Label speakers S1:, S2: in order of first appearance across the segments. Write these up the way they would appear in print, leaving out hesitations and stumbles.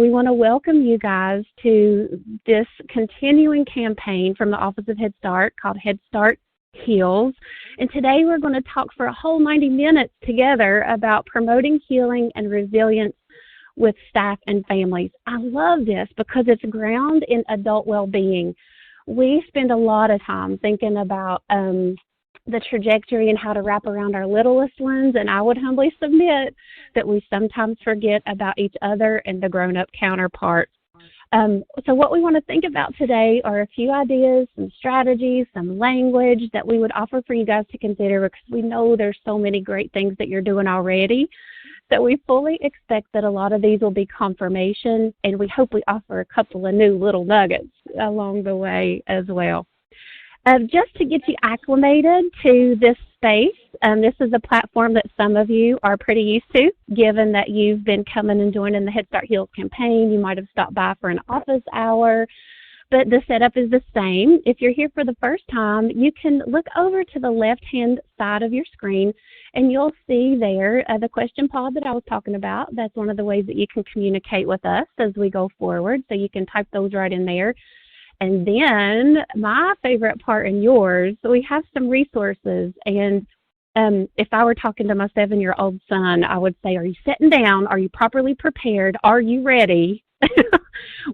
S1: we want to welcome you guys to this continuing campaign from the Office of Head Start called Head Start Heals. And today we're going to talk for a whole 90 minutes together about promoting healing and resilience with staff and families. I love this because it's grounded in adult well-being. We spend a lot of time thinking about the trajectory and how to wrap around our littlest ones, and I would humbly submit that we sometimes forget about each other and the grown-up counterparts. So what we want to think about today are a few ideas, some strategies, some language that we would offer for you guys to consider, because we know there's so many great things that you're doing already. So we fully expect that a lot of these will be confirmation, and we hope we offer a couple of new little nuggets along the way as well. Just to get you acclimated to this space, this is a platform that some of you are pretty used to, given that you've been coming and joining the Head Start Heals campaign. You might have stopped by for an office hour, but the setup is the same. If you're here for the first time, you can look over to the left-hand side of your screen, and you'll see there the question pod that I was talking about. That's one of the ways that you can communicate with us as we go forward, so you can type those right in there. And then my favorite part and yours, so we have some resources. And if I were talking to my 7-year-old son, I would say, are you sitting down? Are you properly prepared? Are you ready?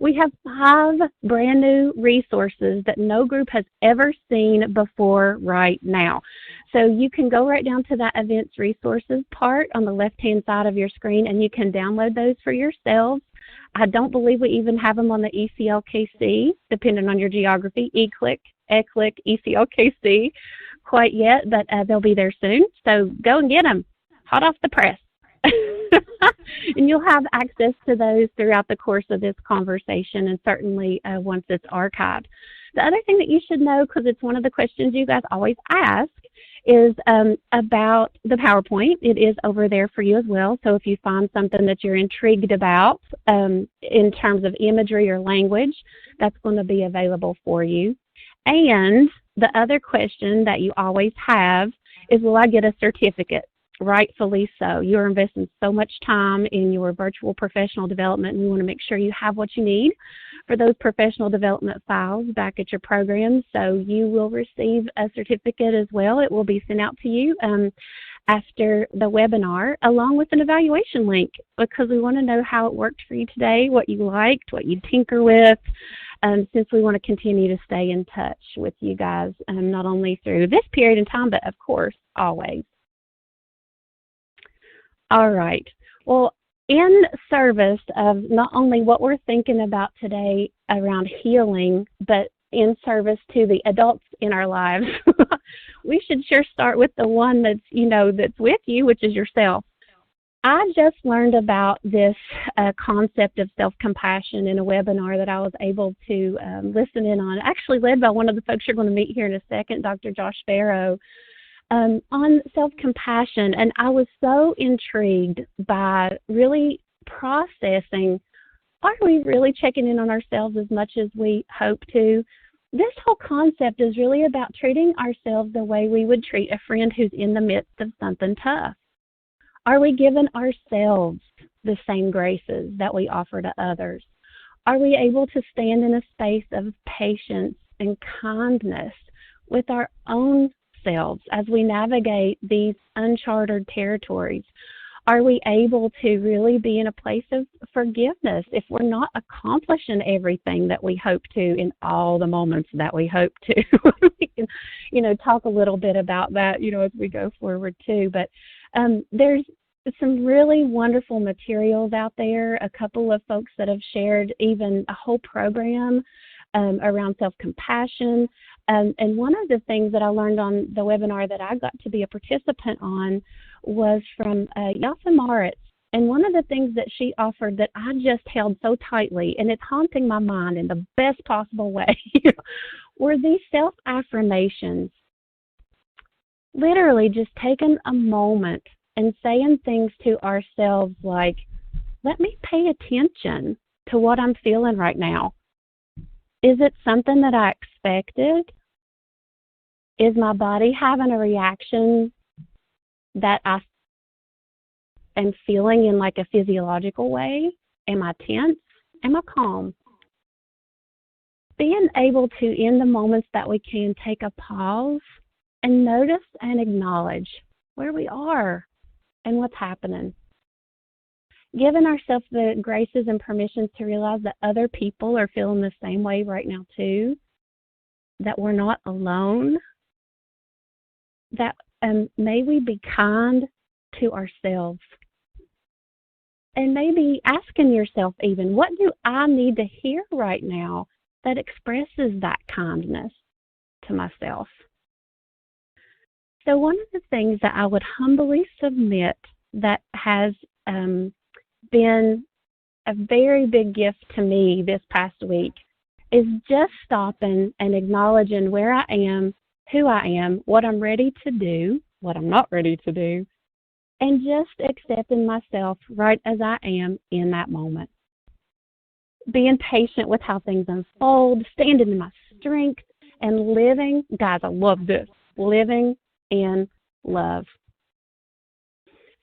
S1: We have 5 brand new resources that no group has ever seen before right now. So you can go right down to that events resources part on the left-hand side of your screen, and you can download those for yourselves. I don't believe we even have them on the ECLKC, depending on your geography, ECLIC, ECLIC, ECLKC, quite yet, but they'll be there soon. So go and get them, hot off the press. And you'll have access to those throughout the course of this conversation, and certainly once it's archived. The other thing that you should know, because it's one of the questions you guys always ask, is about the PowerPoint. It is over there for you as well. So if you find something that you're intrigued about in terms of imagery or language, that's going to be available for you. And the other question that you always have is, will I get a certificate? Rightfully so. You're investing so much time in your virtual professional development, and we want to make sure you have what you need for those professional development files back at your program. So you will receive a certificate as well. It will be sent out to you after the webinar, along with an evaluation link, because we want to know how it worked for you today, what you liked, what you tinker with, since we want to continue to stay in touch with you guys, not only through this period in time, but of course, always. All right. Well, in service of not only what we're thinking about today around healing, but in service to the adults in our lives, we should sure start with the one that's, that's with you, which is yourself. I just learned about this concept of self-compassion in a webinar that I was able to listen in on, actually led by one of the folks you're going to meet here in a second, Dr. Josh Farrow. On self-compassion, and I was so intrigued by really processing, are we really checking in on ourselves as much as we hope to? This whole concept is really about treating ourselves the way we would treat a friend who's in the midst of something tough. Are we giving ourselves the same graces that we offer to others? Are we able to stand in a space of patience and kindness with our own selves as we navigate these uncharted territories? Are we able to really be in a place of forgiveness if we're not accomplishing everything that we hope to in all the moments that we hope to? We can, talk a little bit about that, as we go forward too. But there's some really wonderful materials out there. A couple of folks that have shared even a whole program around self-compassion. And one of the things that I learned on the webinar that I got to be a participant on was from Yasa Moritz. And one of the things that she offered that I just held so tightly, and it's haunting my mind in the best possible way, were these self-affirmations. Literally just taking a moment and saying things to ourselves like, let me pay attention to what I'm feeling right now. Is it something that I expected? Is my body having a reaction that I am feeling in like a physiological way? Am I tense? Am I calm? Being able to, in the moments that we can, take a pause and notice and acknowledge where we are and what's happening. Giving ourselves the graces and permissions to realize that other people are feeling the same way right now too, that we're not alone, that may we be kind to ourselves. And maybe asking yourself even, what do I need to hear right now that expresses that kindness to myself? So one of the things that I would humbly submit that has been a very big gift to me this past week is just stopping and acknowledging where I am, who I am, what I'm ready to do, what I'm not ready to do, and just accepting myself right as I am in that moment. Being patient with how things unfold, standing in my strength, and living, guys, I love this, living in love.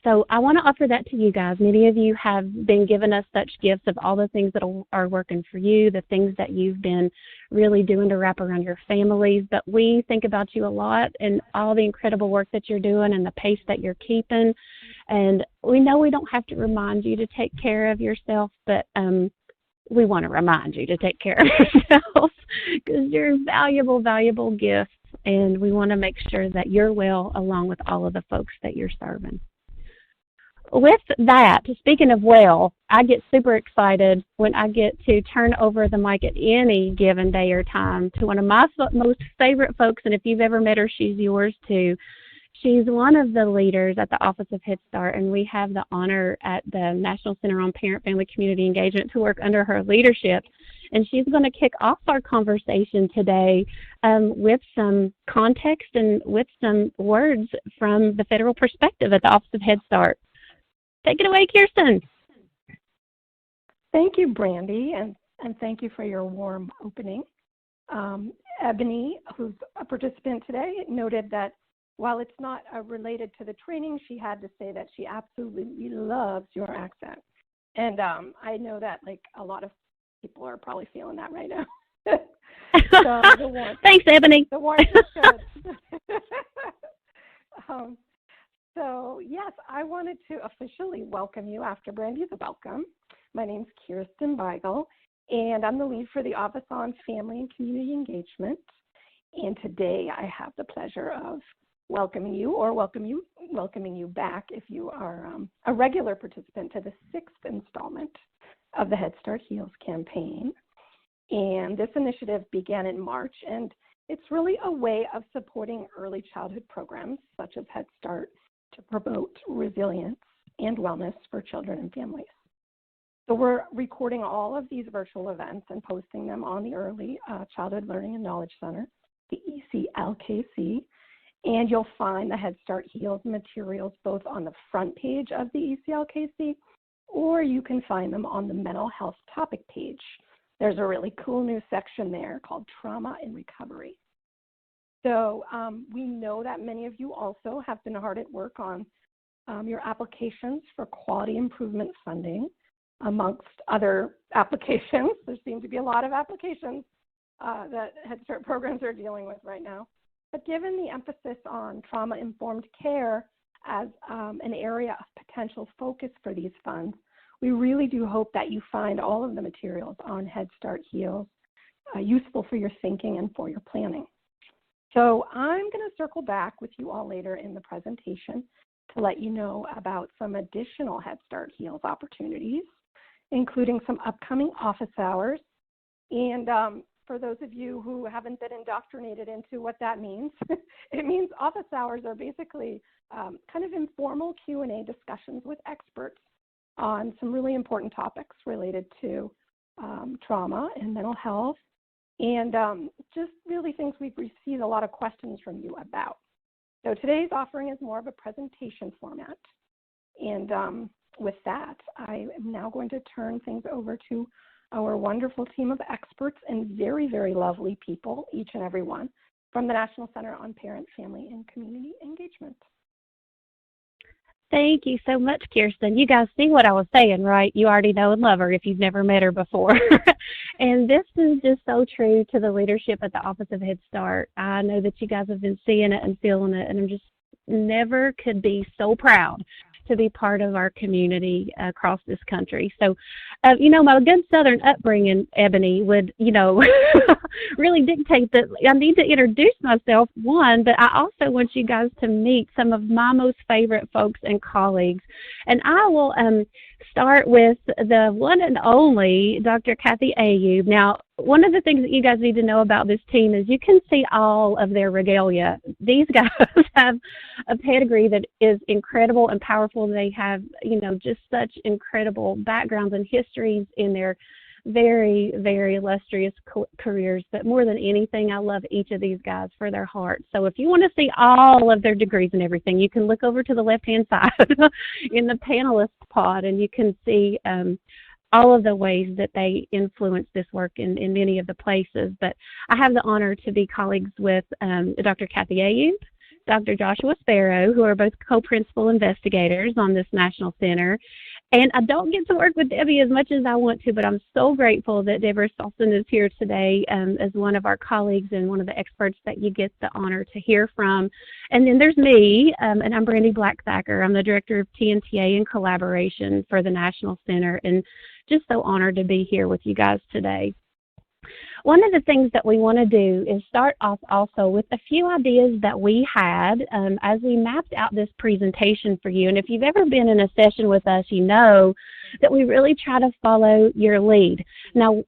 S1: So I want to offer that to you guys. Many of you have been giving us such gifts of all the things that are working for you, the things that you've been really doing to wrap around your families. But we think about you a lot and all the incredible work that you're doing and the pace that you're keeping. And we know we don't have to remind you to take care of yourself, but we want to remind you to take care of yourself because you're valuable, valuable gifts. And we want to make sure that you're well along with all of the folks that you're serving. With that, speaking of well, I get super excited when I get to turn over the mic at any given day or time to one of my most favorite folks, and if you've ever met her, she's yours too. She's one of the leaders at the Office of Head Start, and we have the honor at the National Center on Parent Family Community Engagement to work under her leadership. And she's going to kick off our conversation today with some context and with some words from the federal perspective at the Office of Head Start. Take it away, Kirsten.
S2: Thank you, Brandy, and thank you for your warm opening. Ebony, who's a participant today, noted that while it's not related to the training, she had to say that she absolutely loves your accent. And I know that like a lot of people are probably feeling that right now. So the warmth,
S1: thanks, Ebony.
S2: The warmth is good. So yes, I wanted to officially welcome you after Brandy's welcome. My name's Kirsten Beigel, and I'm the lead for the Office on Family and Community Engagement. And today I have the pleasure of welcoming you back if you are a regular participant to the 6th installment of the Head Start Heals campaign. And this initiative began in March, and it's really a way of supporting early childhood programs such as Head Start to promote resilience and wellness for children and families. So we're recording all of these virtual events and posting them on the Early Childhood Learning and Knowledge Center, the ECLKC, and you'll find the Head Start Heals materials both on the front page of the ECLKC, or you can find them on the mental health topic page. There's a really cool new section there called Trauma and Recovery. So we know that many of you also have been hard at work on your applications for quality improvement funding, amongst other applications. There seem to be a lot of applications that Head Start programs are dealing with right now. But given the emphasis on trauma-informed care as an area of potential focus for these funds, we really do hope that you find all of the materials on Head Start Heals useful for your thinking and for your planning. So I'm going to circle back with you all later in the presentation to let you know about some additional Head Start Heals opportunities, including some upcoming office hours. And for those of you who haven't been indoctrinated into what that means, it means office hours are basically kind of informal Q&A discussions with experts on some really important topics related to trauma and mental health, and just really things we've received a lot of questions from you about. So today's offering is more of a presentation format. And with that, I am now going to turn things over to our wonderful team of experts and very, very lovely people, each and every one, from the National Center on Parent, Family, and Community Engagement.
S1: Thank you so much, Kirsten. You guys see what I was saying, right? You already know and love her if you've never met her before. And this is just so true to the leadership at the Office of Head Start. I know that you guys have been seeing it and feeling it, and I'm just never could be so proud to be part of our community across this country. So, my good Southern upbringing, Ebony, would, really dictate that I need to introduce myself, one, but I also want you guys to meet some of my most favorite folks and colleagues. And I will start with the one and only Dr. Kathy Ayub. Now, one of the things that you guys need to know about this team is you can see all of their regalia. These guys have a pedigree that is incredible and powerful. They have, just such incredible backgrounds and histories in their very, very illustrious careers. But more than anything, I love each of these guys for their heart. So if you want to see all of their degrees and everything, you can look over to the left-hand side in the panelist pod, and you can see all of the ways that they influence this work in many of the places. But I have the honor to be colleagues with Dr. Kathy Ayub, Dr. Joshua Sparrow, who are both co-principal investigators on this National Center. And I don't get to work with Debbie as much as I want to, but I'm so grateful that Deborah Salson is here today as one of our colleagues and one of the experts that you get the honor to hear from. And then there's me, and I'm Brandy Black-Thacker. I'm the Director of TNTA and Collaboration for the National Center, and just so honored to be here with you guys today. One of the things that we want to do is start off also with a few ideas that we had as we mapped out this presentation for you. And if you've ever been in a session with us, you know that we really try to follow your lead. Now,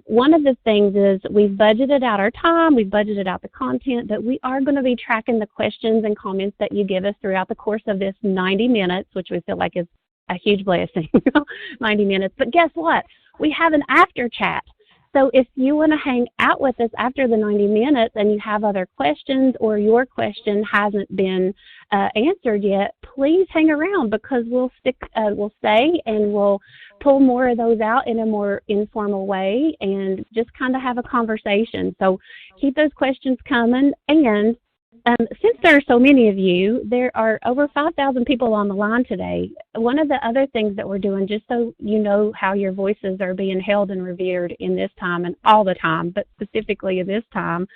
S1: one of the things is we've budgeted out our time, we've budgeted out the content, but we are going to be tracking the questions and comments that you give us throughout the course of this 90 minutes, which we feel like is a huge blessing, 90 minutes. But guess what? We have an after chat. So if you want to hang out with us after the 90 minutes and you have other questions or your question hasn't been answered yet, please hang around, because we'll stay and we'll pull more of those out in a more informal way and just kind of have a conversation. So keep those questions coming. And since there are so many of you, there are over 5,000 people on the line today. One of the other things that we're doing, just so you know how your voices are being held and revered in this time and all the time, but specifically in this time,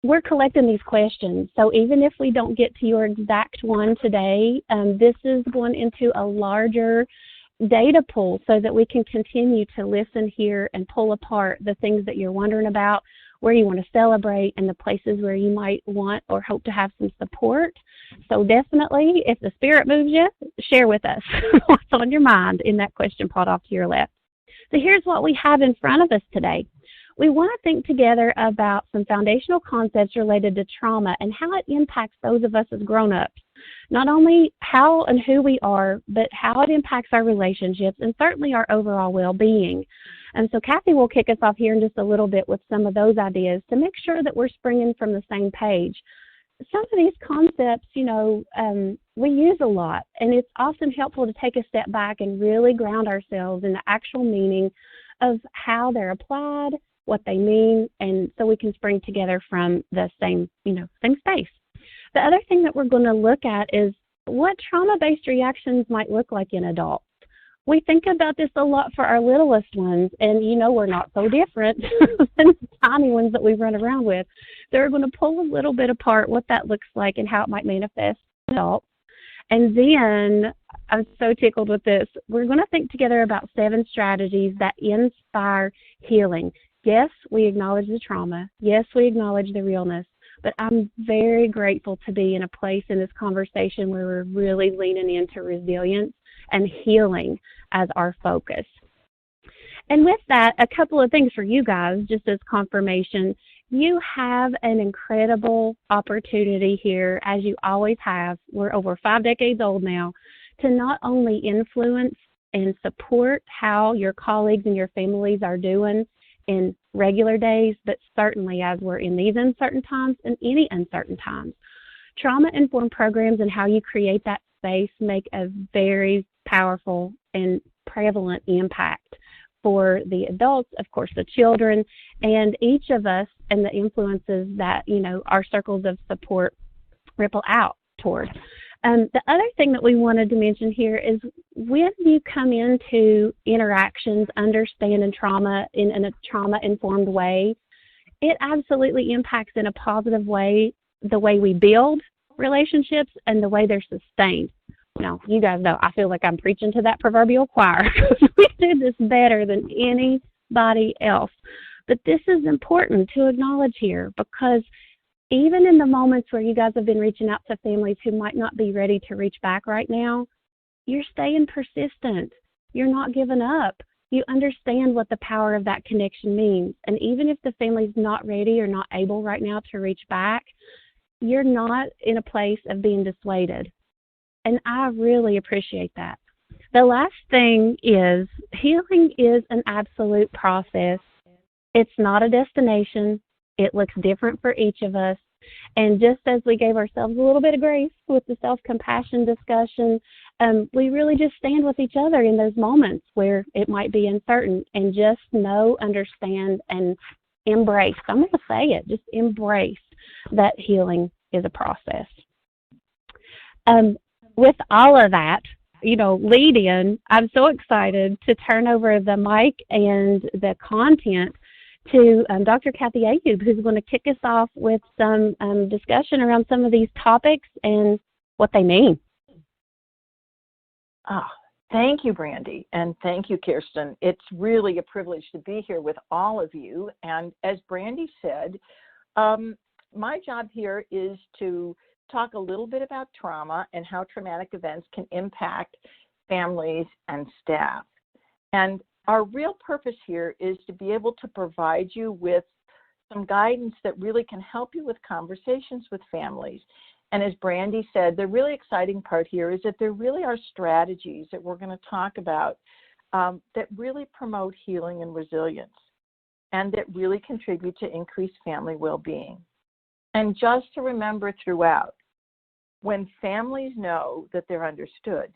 S1: we're collecting these questions. So even if we don't get to your exact one today, this is going into a larger data pool so that we can continue to listen, hear, and pull apart the things that you're wondering about, where you want to celebrate, and the places where you might want or hope to have some support. So definitely, if the spirit moves you, share with us what's on your mind in that question pod off to your left. So here's what we have in front of us today. We want to think together about some foundational concepts related to trauma and how it impacts those of us as grown-ups. Not only how and who we are, but how it impacts our relationships and certainly our overall well-being. And so Kathy will kick us off here in just a little bit with some of those ideas to make sure that we're springing from the same page. Some of these concepts, we use a lot, and it's often helpful to take a step back and really ground ourselves in the actual meaning of how they're applied, what they mean, and so we can spring together from the same space. The other thing that we're going to look at is what trauma-based reactions might look like in adults. We think about this a lot for our littlest ones, and we're not so different than the tiny ones that we run around with. So we're going to pull a little bit apart what that looks like and how it might manifest in adults. And then, I'm so tickled with this, we're going to think together about 7 strategies that inspire healing. Yes, we acknowledge the trauma. Yes, we acknowledge the realness. But I'm very grateful to be in a place in this conversation where we're really leaning into resilience and healing as our focus. And with that, a couple of things for you guys, just as confirmation. You have an incredible opportunity here, as you always have. We're over 5 decades old now, to not only influence and support how your colleagues and your families are doing in regular days, but certainly as we're in these uncertain times and any uncertain times. Trauma-informed programs and how you create that space make a very powerful and prevalent impact for the adults, of course, the children, and each of us, and the influences that, our circles of support ripple out toward. The other thing that we wanted to mention here is when you come into interactions, understanding trauma in a trauma-informed way, it absolutely impacts in a positive way the way we build relationships and the way they're sustained. Now, you guys know I feel like I'm preaching to that proverbial choir. We do this better than anybody else. But this is important to acknowledge here, because even in the moments where you guys have been reaching out to families who might not be ready to reach back right now, you're staying persistent. You're not giving up. You understand what the power of that connection means. And even if the family's not ready or not able right now to reach back, you're not in a place of being dissuaded. And I really appreciate that. The last thing is, healing is an absolute process. It's not a destination. It looks different for each of us. And just as we gave ourselves a little bit of grace with the self-compassion discussion, we really just stand with each other in those moments where it might be uncertain, and just know, understand, and embrace. I'm going to say it, just embrace that healing is a process. With all of that, lead in, I'm so excited to turn over the mic and the content to Dr. Kathy Ayub, who's going to kick us off with some discussion around some of these topics and what they mean.
S3: Thank you, Brandy, and thank you, Kirsten. It's really a privilege to be here with all of you. And as Brandy said, my job here is to talk a little bit about trauma and how traumatic events can impact families and staff. And our real purpose here is to be able to provide you with some guidance that really can help you with conversations with families. And as Brandy said, the really exciting part here is that there really are strategies that we're going to talk about that really promote healing and resilience, and that really contribute to increased family well-being. And just to remember throughout, when families know that they're understood,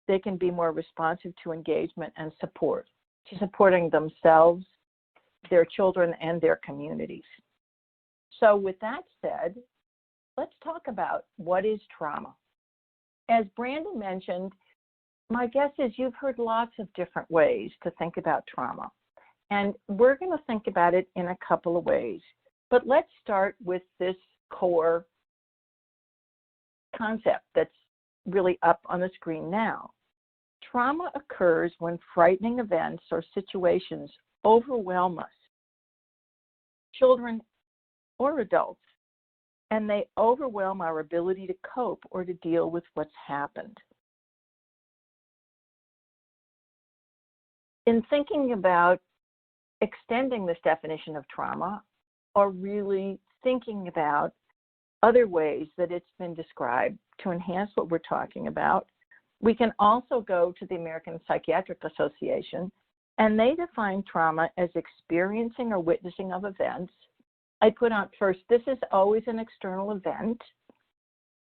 S3: they can be more responsive to engagement and support, to supporting themselves, their children, and their communities. So with that said, let's talk about what is trauma. As Brandy mentioned, my guess is you've heard lots of different ways to think about trauma. And we're going to think about it in a couple of ways. But let's start with this core concept that's really up on the screen now. Trauma occurs when frightening events or situations overwhelm us, children or adults, and they overwhelm our ability to cope or to deal with what's happened. In thinking about extending this definition of trauma, or really thinking about other ways that it's been described to enhance what we're talking about, we can also go to the American Psychiatric Association, and they define trauma as experiencing or witnessing of events. I put out first, this is always an external event.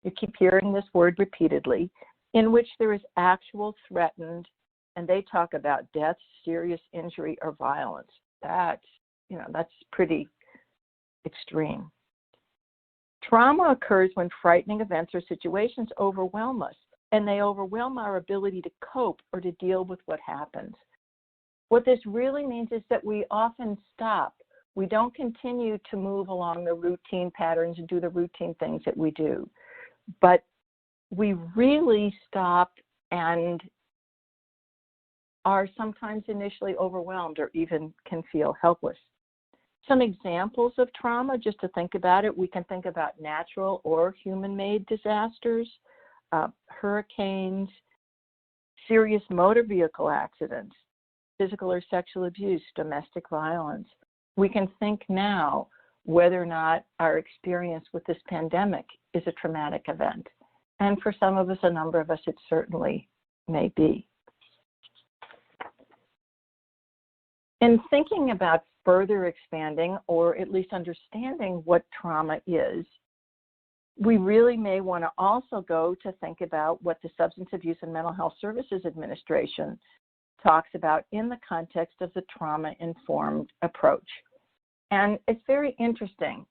S3: You keep hearing this word repeatedly, in which there is actual threatened, and they talk about death, serious injury, or violence. That's pretty extreme. Trauma occurs when frightening events or situations overwhelm us, and they overwhelm our ability to cope or to deal with what happens. What this really means is that we often stop. We don't continue to move along the routine patterns and do the routine things that we do, but we really stop and are sometimes initially overwhelmed or even can feel helpless. Some examples of trauma, just to think about it, we can think about natural or human-made disasters, hurricanes, serious motor vehicle accidents, physical or sexual abuse, domestic violence. We can think now whether or not our experience with this pandemic is a traumatic event. And for some of us, a number of us, it certainly may be. In thinking about further expanding or at least understanding what trauma is, we really may want to also go to think about what the Substance Abuse and Mental Health Services Administration talks about in the context of the trauma-informed approach. And it's very interesting.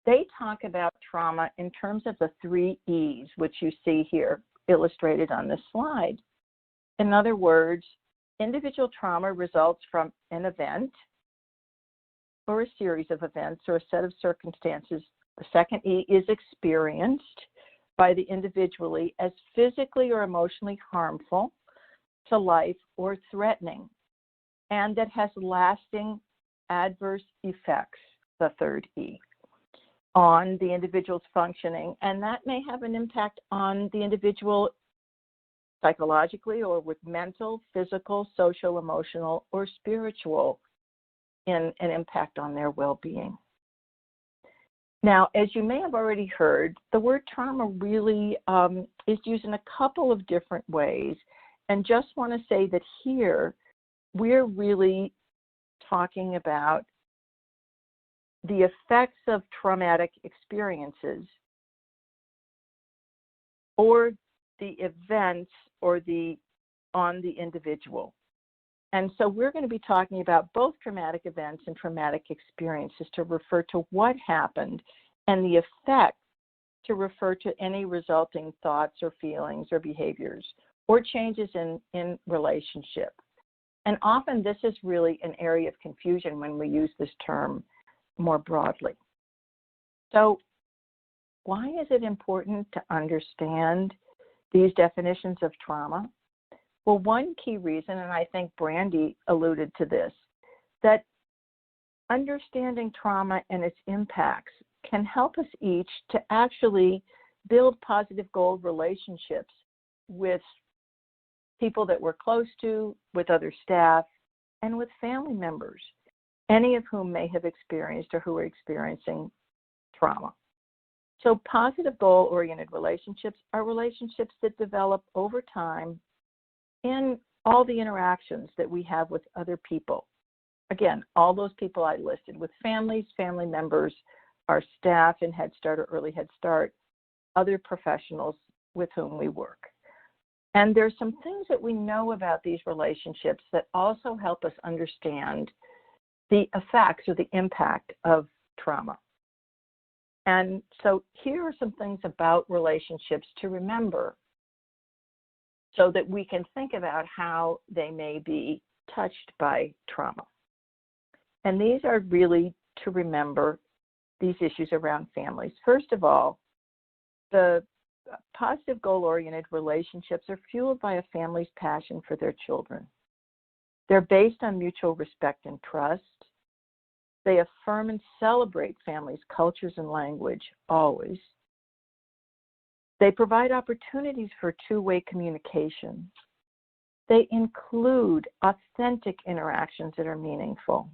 S3: They talk about trauma in terms of the 3 E's, which you see here illustrated on this slide. In other words, individual trauma results from an event or a series of events or a set of circumstances. The second E is experienced by the individually as physically or emotionally harmful to life or threatening, and that has lasting adverse effects, the third E, on the individual's functioning, and that may have an impact on the individual psychologically or with mental, physical, social, emotional, or spiritual in an impact on their well-being. Now, as you may have already heard, the word trauma really is used in a couple of different ways, and just want to say that here we're really talking about the effects of traumatic experiences or the events or on the individual. And so we're going to be talking about both traumatic events and traumatic experiences to refer to what happened, and the effect to refer to any resulting thoughts or feelings or behaviors or changes in relationship. And often this is really an area of confusion when we use this term more broadly. So why is it important to understand these definitions of trauma? Well, one key reason, and I think Brandy alluded to this, that understanding trauma and its impacts can help us each to actually build positive goal relationships with people that we're close to, with other staff, and with family members, any of whom may have experienced or who are experiencing trauma. So positive goal-oriented relationships are relationships that develop over time in all the interactions that we have with other people. Again, all those people I listed, with families, family members, our staff in Head Start or Early Head Start, other professionals with whom we work. And there's some things that we know about these relationships that also help us understand the effects or the impact of trauma. And so here are some things about relationships to remember so that we can think about how they may be touched by trauma. And these are really to remember these issues around families. First of all, the positive goal-oriented relationships are fueled by a family's passion for their children. They're based on mutual respect and trust. They affirm and celebrate families' cultures and language, always. They provide opportunities for two-way communication. They include authentic interactions that are meaningful.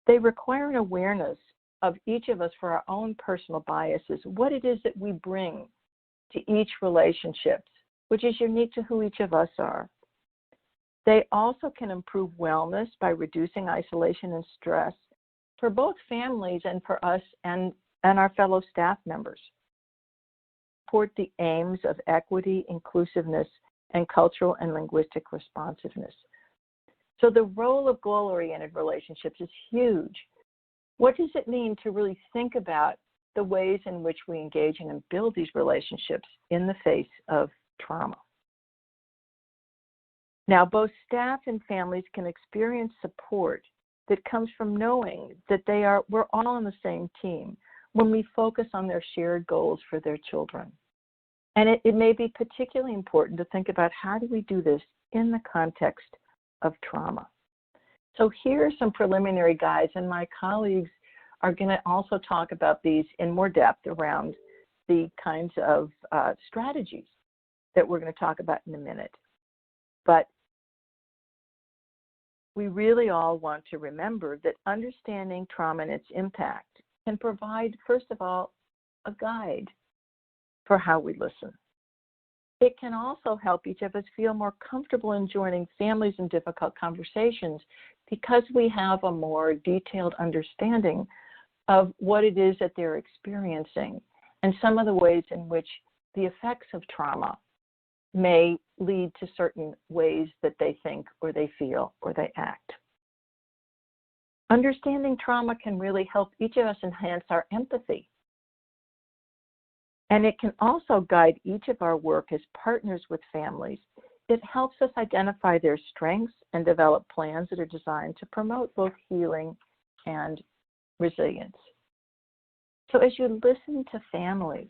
S3: They require an awareness of each of us for our own personal biases, what it is that we bring to each relationship, which is unique to who each of us are. They also can improve wellness by reducing isolation and stress for both families and for us and our fellow staff members. Support the aims of equity, inclusiveness, and cultural and linguistic responsiveness. So the role of goal-oriented relationships is huge. What does it mean to really think about the ways in which we engage in and build these relationships in the face of trauma? Now, both staff and families can experience support that comes from knowing that we're all on the same team when we focus on their shared goals for their children. And it may be particularly important to think about how do we do this in the context of trauma. So here are some preliminary guides, and my colleagues are going to also talk about these in more depth around the kinds of strategies that we're going to talk about in a minute. But we really all want to remember that understanding trauma and its impact can provide, first of all, a guide for how we listen. It can also help each of us feel more comfortable in joining families in difficult conversations because we have a more detailed understanding of what it is that they're experiencing and some of the ways in which the effects of trauma may lead to certain ways that they think or they feel or they act. Understanding trauma can really help each of us enhance our empathy And it can also guide each of our work as partners with families. It helps us identify their strengths and develop plans that are designed to promote both healing and resilience. So as you listen to families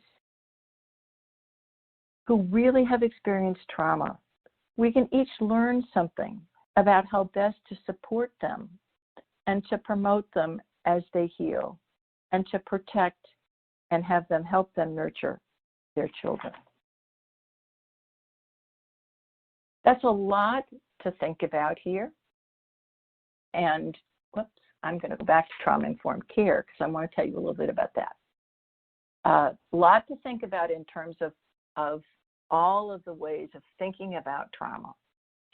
S3: who really have experienced trauma, we can each learn something about how best to support them and to promote them as they heal, and to protect and have them help them nurture their children. That's a lot to think about here. And I'm going to go back to trauma-informed care because I want to tell you a little bit about that. A lot to think about in terms of all of the ways of thinking about trauma.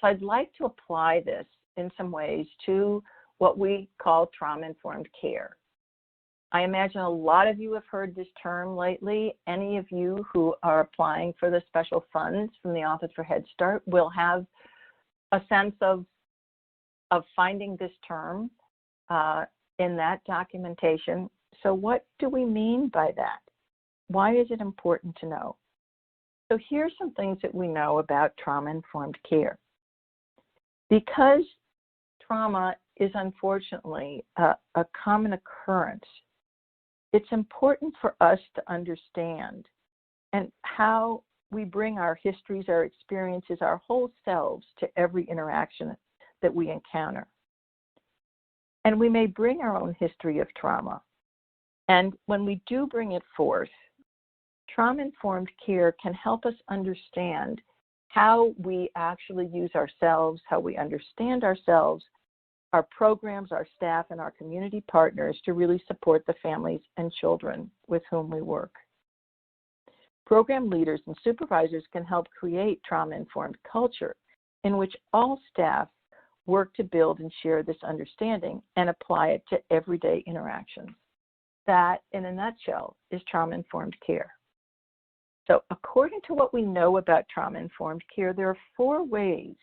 S3: So I'd like to apply this in some ways to what we call trauma-informed care. I imagine a lot of you have heard this term lately. Any of you who are applying for the special funds from the Office for Head Start will have a sense of finding this term in that documentation. So what do we mean by that? Why is it important to know? So here's some things that we know about trauma-informed care. Because trauma is unfortunately a common occurrence, it's important for us to understand and how we bring our histories, our experiences, our whole selves to every interaction that we encounter. And we may bring our own history of trauma. And when we do bring it forth, trauma-informed care can help us understand how we actually use ourselves, how we understand ourselves, our programs, our staff, and our community partners to really support the families and children with whom we work. Program leaders and supervisors can help create trauma-informed culture in which all staff work to build and share this understanding and apply it to everyday interactions. That, in a nutshell, is trauma-informed care. So according to what we know about trauma-informed care, there are 4 ways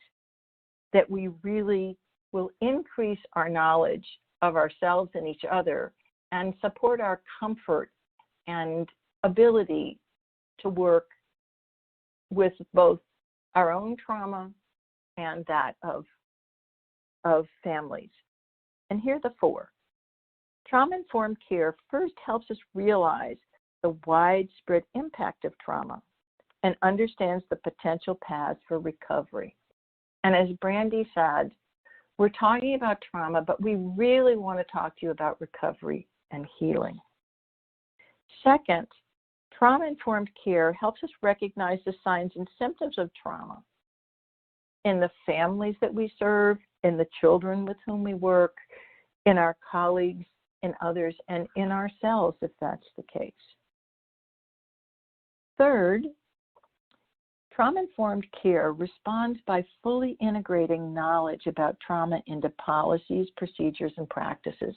S3: that we really will increase our knowledge of ourselves and each other and support our comfort and ability to work with both our own trauma and that of families. And here are the 4. Trauma-informed care first helps us realize the widespread impact of trauma and understands the potential paths for recovery. And as Brandy said, we're talking about trauma, but we really want to talk to you about recovery and healing. Second, trauma-informed care helps us recognize the signs and symptoms of trauma in the families that we serve, in the children with whom we work, in our colleagues, in others, and in ourselves, if that's the case. Third, trauma-informed care responds by fully integrating knowledge about trauma into policies, procedures, and practices.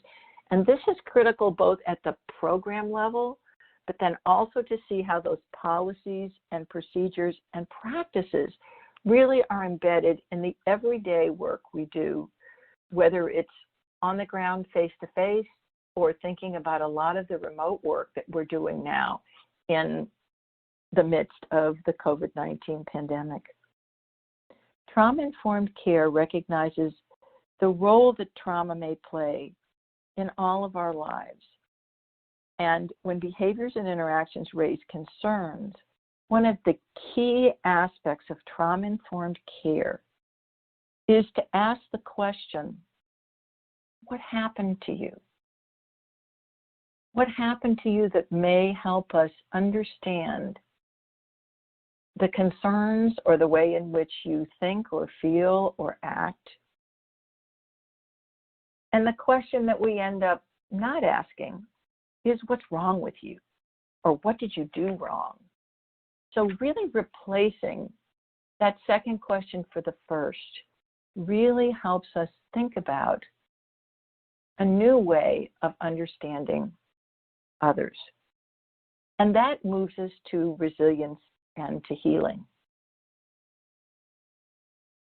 S3: And this is critical both at the program level, but then also to see how those policies and procedures and practices really are embedded in the everyday work we do, whether it's on the ground face-to-face or thinking about a lot of the remote work that we're doing now in the midst of the COVID-19 pandemic. Trauma-informed care recognizes the role that trauma may play in all of our lives. And when behaviors and interactions raise concerns, one of the key aspects of trauma-informed care is to ask the question, what happened to you? What happened to you that may help us understand the concerns or the way in which you think or feel or act? And the question that we end up not asking is, what's wrong with you? Or what did you do wrong? So really replacing that second question for the first really helps us think about a new way of understanding others. And that moves us to resilience and to healing.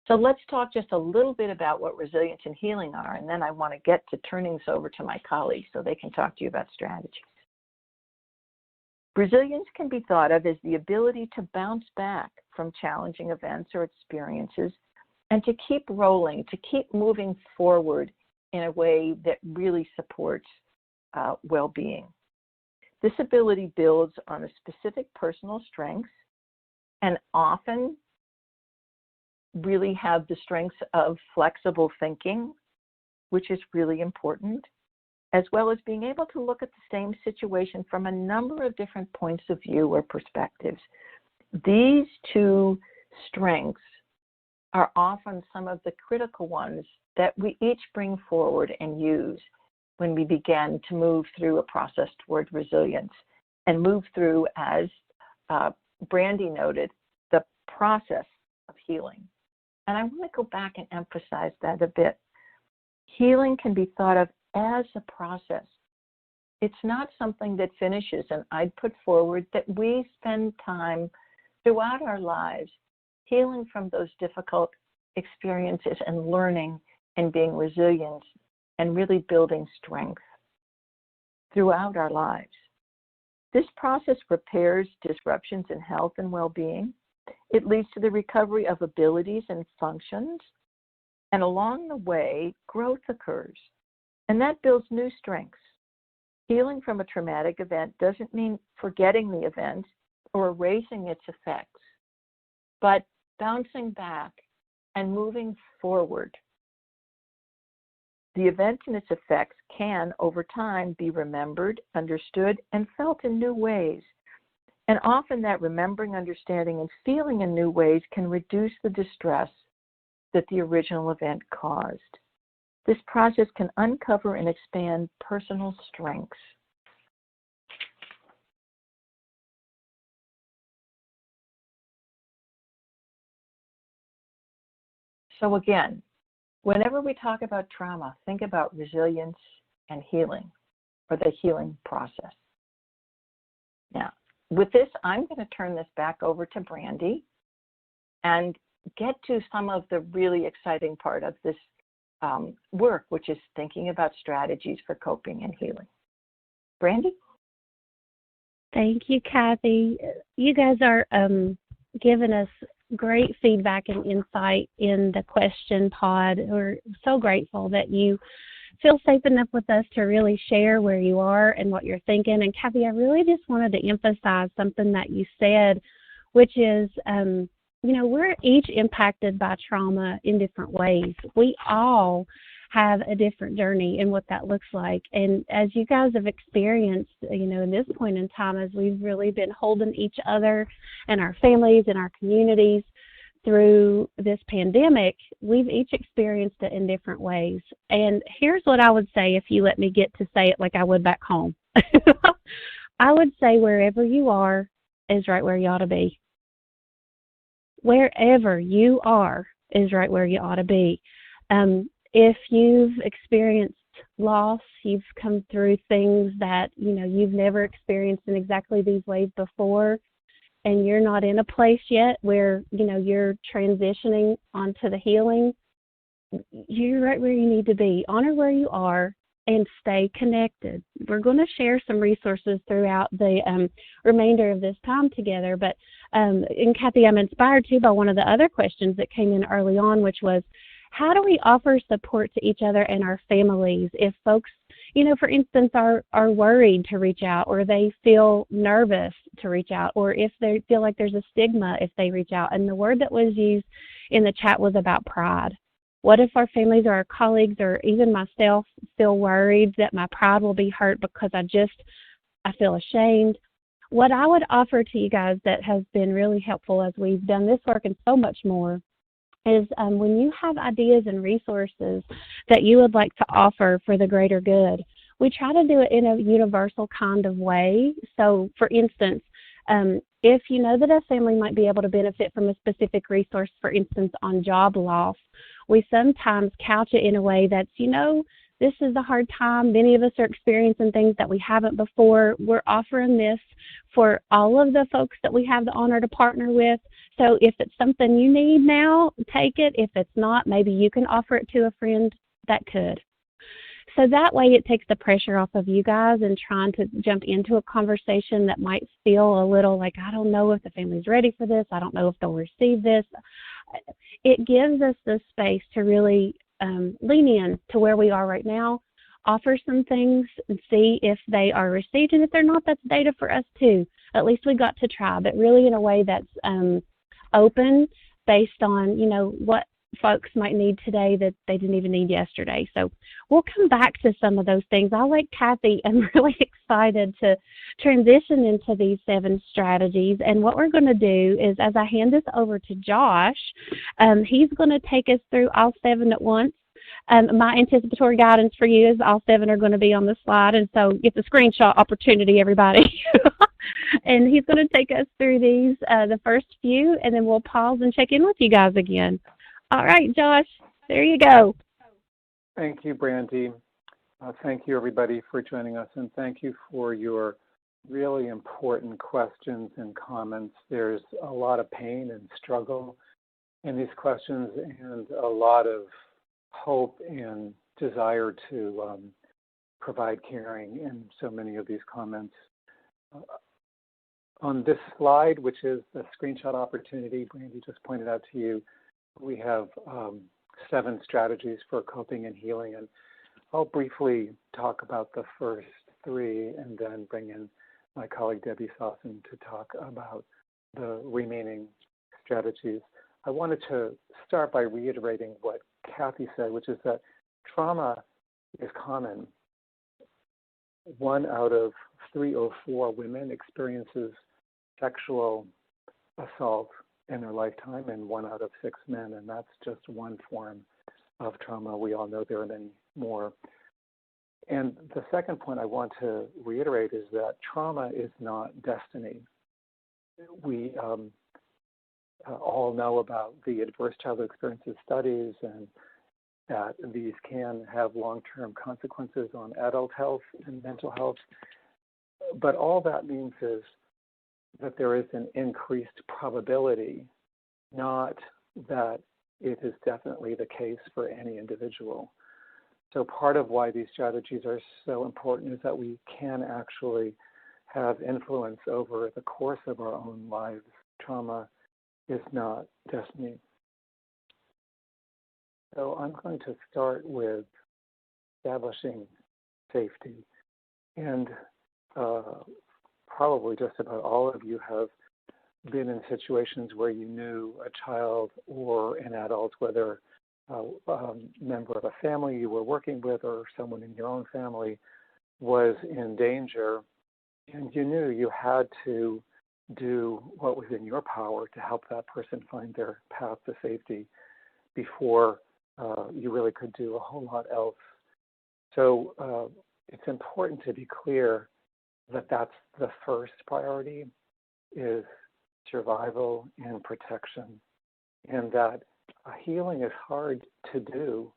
S3: So let's talk just a little bit about what resilience and healing are, and then I want to get to turning this over to my colleagues so they can talk to you about strategies. Resilience can be thought of as the ability to bounce back from challenging events or experiences and to keep rolling, to keep moving forward in a way that really supports well-being. This ability builds on a specific personal strengths and often really have the strengths of flexible thinking, which is really important, as well as being able to look at the same situation from a number of different points of view or perspectives. These two strengths are often some of the critical ones that we each bring forward and use when we begin to move through a process toward resilience and move through, as Brandy noted, the process of healing. And I want to go back and emphasize that a bit. Healing can be thought of as a process. It's not something that finishes, and I'd put forward that we spend time throughout our lives healing from those difficult experiences and learning and being resilient and really building strength throughout our lives. This process repairs disruptions in health and well-being. It leads to the recovery of abilities and functions, and along the way, growth occurs, and that builds new strengths. Healing from a traumatic event doesn't mean forgetting the event or erasing its effects, but bouncing back and moving forward. The event and its effects can, over time, be remembered, understood, and felt in new ways. And often that remembering, understanding, and feeling in new ways can reduce the distress that the original event caused. This process can uncover and expand personal strengths. So again, whenever we talk about trauma, think about resilience and healing, or the healing process. Now, with this, I'm going to turn this back over to Brandy and get to some of the really exciting part of this work, which is thinking about strategies for coping and healing. Brandy?
S1: Thank you, Kathy. You guys are giving us great feedback and insight in the question pod. We're so grateful that you feel safe enough with us to really share where you are and what you're thinking. And Kathy, I really just wanted to emphasize something that you said, which is, we're each impacted by trauma in different ways. We all have a different journey in what that looks like. And as you guys have experienced, in this point in time, as we've really been holding each other and our families and our communities through this pandemic, we've each experienced it in different ways. And here's what I would say if you let me get to say it like I would back home. I would say wherever you are is right where you ought to be. Wherever you are is right where you ought to be. If you've experienced loss, you've come through things that, you've never experienced in exactly these ways before, and you're not in a place yet where, you're transitioning onto the healing, you're right where you need to be. Honor where you are and stay connected. We're going to share some resources throughout the remainder of this time together. But, and Kathy, I'm inspired too by one of the other questions that came in early on, which was, how do we offer support to each other and our families if folks, for instance, are worried to reach out, or they feel nervous to reach out, or if they feel like there's a stigma if they reach out? And the word that was used in the chat was about pride. What if our families or our colleagues or even myself feel worried that my pride will be hurt because I feel ashamed? What I would offer to you guys that has been really helpful as we've done this work and so much more is when you have ideas and resources that you would like to offer for the greater good, we try to do it in a universal kind of way. So, for instance, if you know that a family might be able to benefit from a specific resource, for instance, on job loss, we sometimes couch it in a way that's, this is a hard time. Many of us are experiencing things that we haven't before. We're offering this for all of the folks that we have the honor to partner with. So if it's something you need now, take it. If it's not, maybe you can offer it to a friend that could. So that way it takes the pressure off of you guys and trying to jump into a conversation that might feel a little like, I don't know if the family's ready for this. I don't know if they'll receive this. It gives us the space to really lean in to where we are right now, offer some things and see if they are received. And if they're not, that's data for us too. At least we got to try, but really in a way that's open based on, what folks might need today that they didn't even need yesterday. So we'll come back to some of those things. I, like Kathy, am really excited to transition into these 7 strategies. And what we're going to do is, as I hand this over to Josh, he's going to take us through all 7 at once. My anticipatory guidance for you is all 7 are going to be on the slide, and so get the screenshot opportunity, everybody. And he's going to take us through these, the first few, and then we'll pause and check in with you guys again. All right, Josh, there you go.
S4: Thank you, Brandy. Thank you, everybody, for joining us, and thank you for your really important questions and comments. There's a lot of pain and struggle in these questions and a lot of hope and desire to provide caring in so many of these comments. On this slide, which is the screenshot opportunity Brandy just pointed out to you, we have 7 strategies for coping and healing, and I'll briefly talk about the first 3 and then bring in my colleague Debbie Sossin to talk about the remaining strategies. I wanted to start by reiterating what Kathy said, which is that trauma is common. 1 out of 3 or 4 women experiences sexual assault in their lifetime, and 1 out of 6 men, and that's just one form of trauma. We all know there are many more. And the second point I want to reiterate is that trauma is not destiny. We all know about the adverse childhood experiences studies and that these can have long-term consequences on adult health and mental health. But all that means is that there is an increased probability, not that it is definitely the case for any individual. So part of why these strategies are so important is that we can actually have influence over the course of our own lives. Trauma is not destiny. So I'm going to start with establishing safety. And probably just about all of you have been in situations where you knew a child or an adult, whether a member of a family you were working with or someone in your own family was in danger, and you knew you had to do what was in your power to help that person find their path to safety before you really could do a whole lot else. So it's important to be clear that that's the first priority, is survival and protection, and that healing is hard to do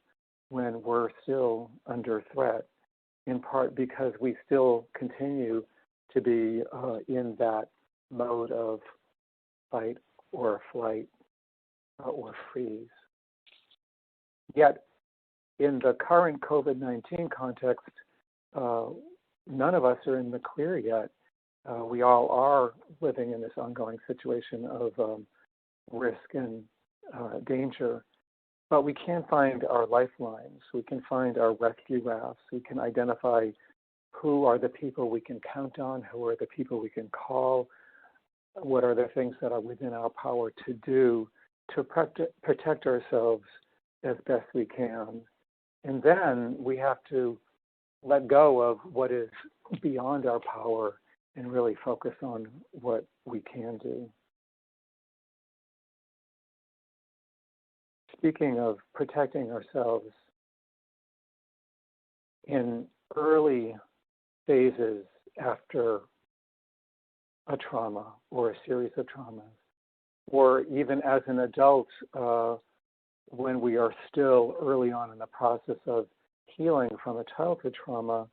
S4: when we're still under threat, in part because we still continue to be in that mode of fight or flight or freeze. Yet, in the current COVID-19 context, none of us are in the clear yet. We all are living in this ongoing situation of risk and danger, but we can find our lifelines. We can find our rescue rafts. We can identify who are the people we can count on, who are the people we can call, what are the things that are within our power to do to protect ourselves as best we can. And then we have to let go of what is beyond our power and really focus on what we can do. Speaking of protecting ourselves, in early phases after a trauma or a series of traumas, or even as an adult, when we are still early on in the process of healing from a childhood trauma,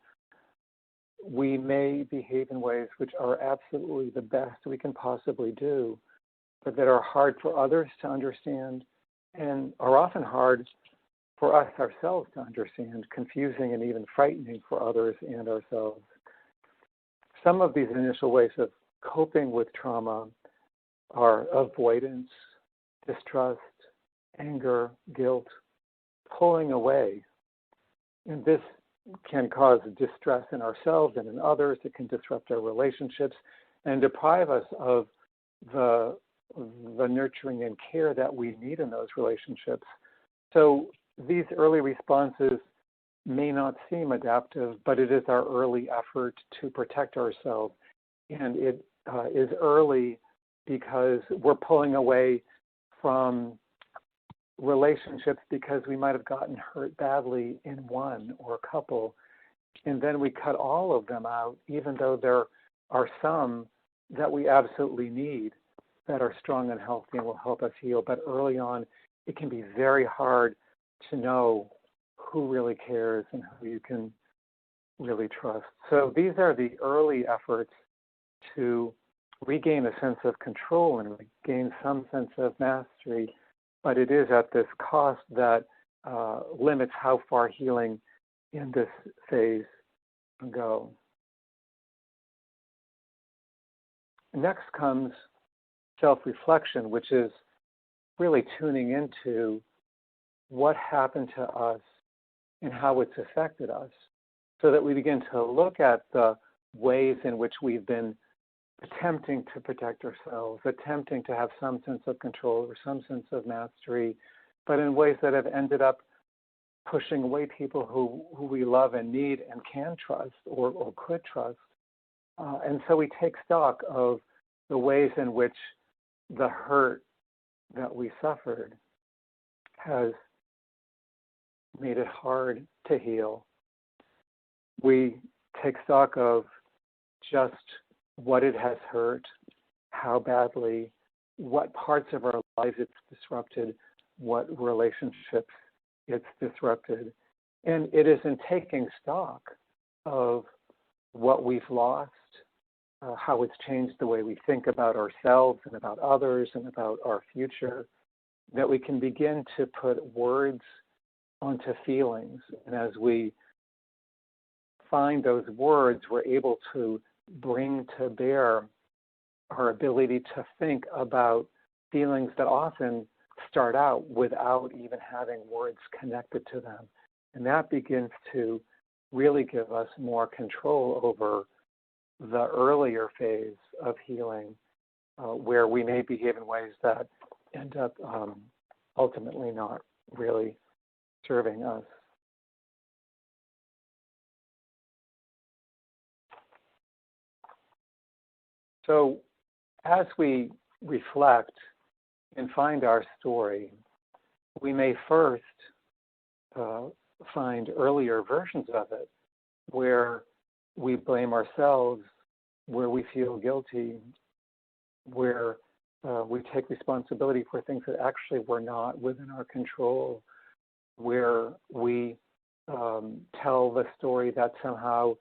S4: we may behave in ways which are absolutely the best we can possibly do, but that are hard for others to understand and are often hard for us ourselves to understand, confusing and even frightening for others and ourselves. Some of these initial ways of coping with trauma are avoidance, distrust, anger, guilt, pulling away. And this can cause distress in ourselves and in others. It can disrupt our relationships and deprive us of the nurturing and care that we need in those relationships. So these early responses may not seem adaptive, but it is our early effort to protect ourselves. And it is early because we're pulling away from relationships because we might have gotten hurt badly in one or a couple, and then we cut all of them out, even though there are some that we absolutely need that are strong and healthy and will help us heal. But early on, it can be very hard to know who really cares and who you can really trust. So these are the early efforts to regain a sense of control and regain some sense of mastery, but it is at this cost that limits how far healing in this phase can go. Next comes self-reflection, which is really tuning into what happened to us and how it's affected us, so that we begin to look at the ways in which we've been attempting to protect ourselves, attempting to have some sense of control or some sense of mastery, but in ways that have ended up pushing away people who we love and need and can trust or could trust. And so we take stock of the ways in which the hurt that we suffered has made it hard to heal. We take stock of just what it has hurt, how badly, what parts of our lives it's disrupted, what relationships it's disrupted. And it is in taking stock of what we've lost, how it's changed the way we think about ourselves and about others and about our future, that we can begin to put words onto feelings. And as we find those words, we're able to bring to bear our ability to think about feelings that often start out without even having words connected to them. And that begins to really give us more control over the earlier phase of healing, where we may behave in ways that end up ultimately not really serving us. So as we reflect and find our story, we may first find earlier versions of it where we blame ourselves, where we feel guilty, where we take responsibility for things that actually were not within our control, where we tell the story that somehow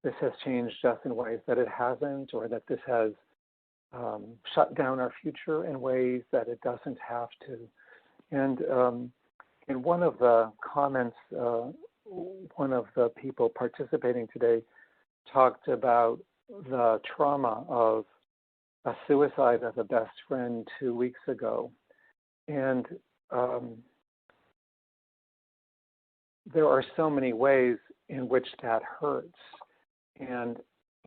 S4: this has changed us in ways that it hasn't, or that this has shut down our future in ways that it doesn't have to. And in one of the comments, one of the people participating today talked about the trauma of a suicide of a best friend 2 weeks ago. And there are so many ways in which that hurts. And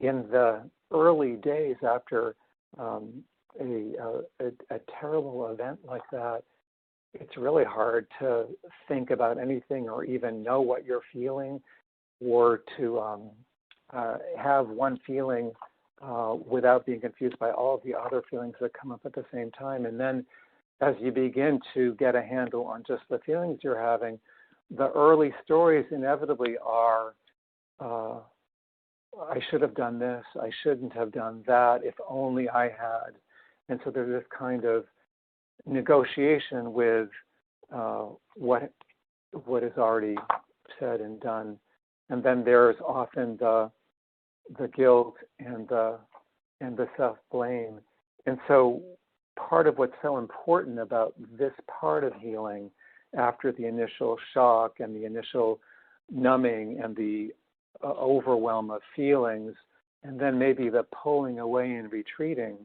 S4: in the early days after a terrible event like that, it's really hard to think about anything or even know what you're feeling, or to have one feeling without being confused by all of the other feelings that come up at the same time. And then as you begin to get a handle on just the feelings you're having, the early stories inevitably are, I should have done this, I shouldn't have done that, if only I had. And so there's this kind of negotiation with what is already said and done. And then there's often the guilt and the self-blame. And so part of what's so important about this part of healing, after the initial shock and the initial numbing and the overwhelm of feelings, and then maybe the pulling away and retreating,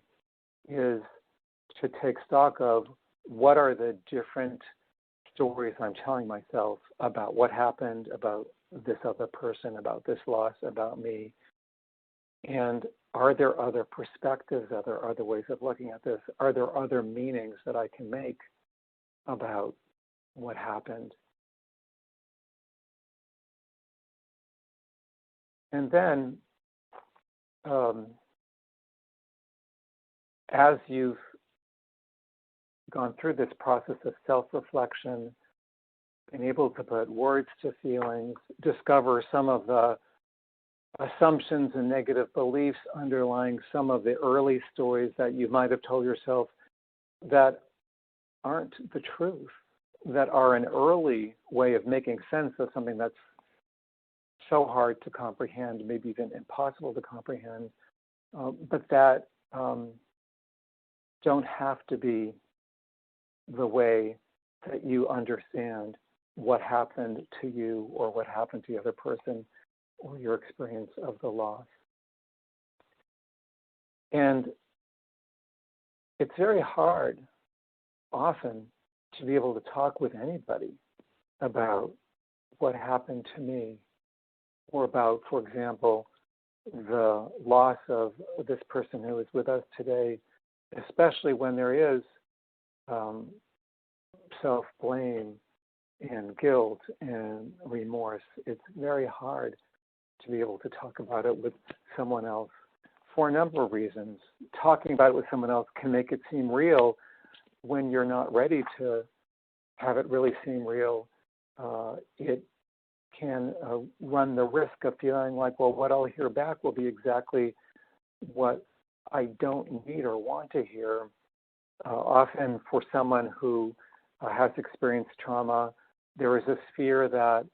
S4: is to take stock of what are the different stories I'm telling myself about what happened, about this other person, about this loss, about me. And are there other perspectives? Are there other ways of looking at this? Are there other meanings that I can make about what happened? And then, as you've gone through this process of self-reflection, been able to put words to feelings, discover some of the assumptions and negative beliefs underlying some of the early stories that you might have told yourself that aren't the truth, that are an early way of making sense of something that's so hard to comprehend, maybe even impossible to comprehend, but that don't have to be the way that you understand what happened to you or what happened to the other person or your experience of the loss. And it's very hard often to be able to talk with anybody about what happened to me, or about, for example, the loss of this person who is with us today, especially when there is self-blame and guilt and remorse. It's very hard to be able to talk about it with someone else for a number of reasons. Talking about it with someone else can make it seem real when you're not ready to have it really seem real. It can run the risk of feeling like, well, what I'll hear back will be exactly what I don't need or want to hear. Often for someone who has experienced trauma, there is this fear that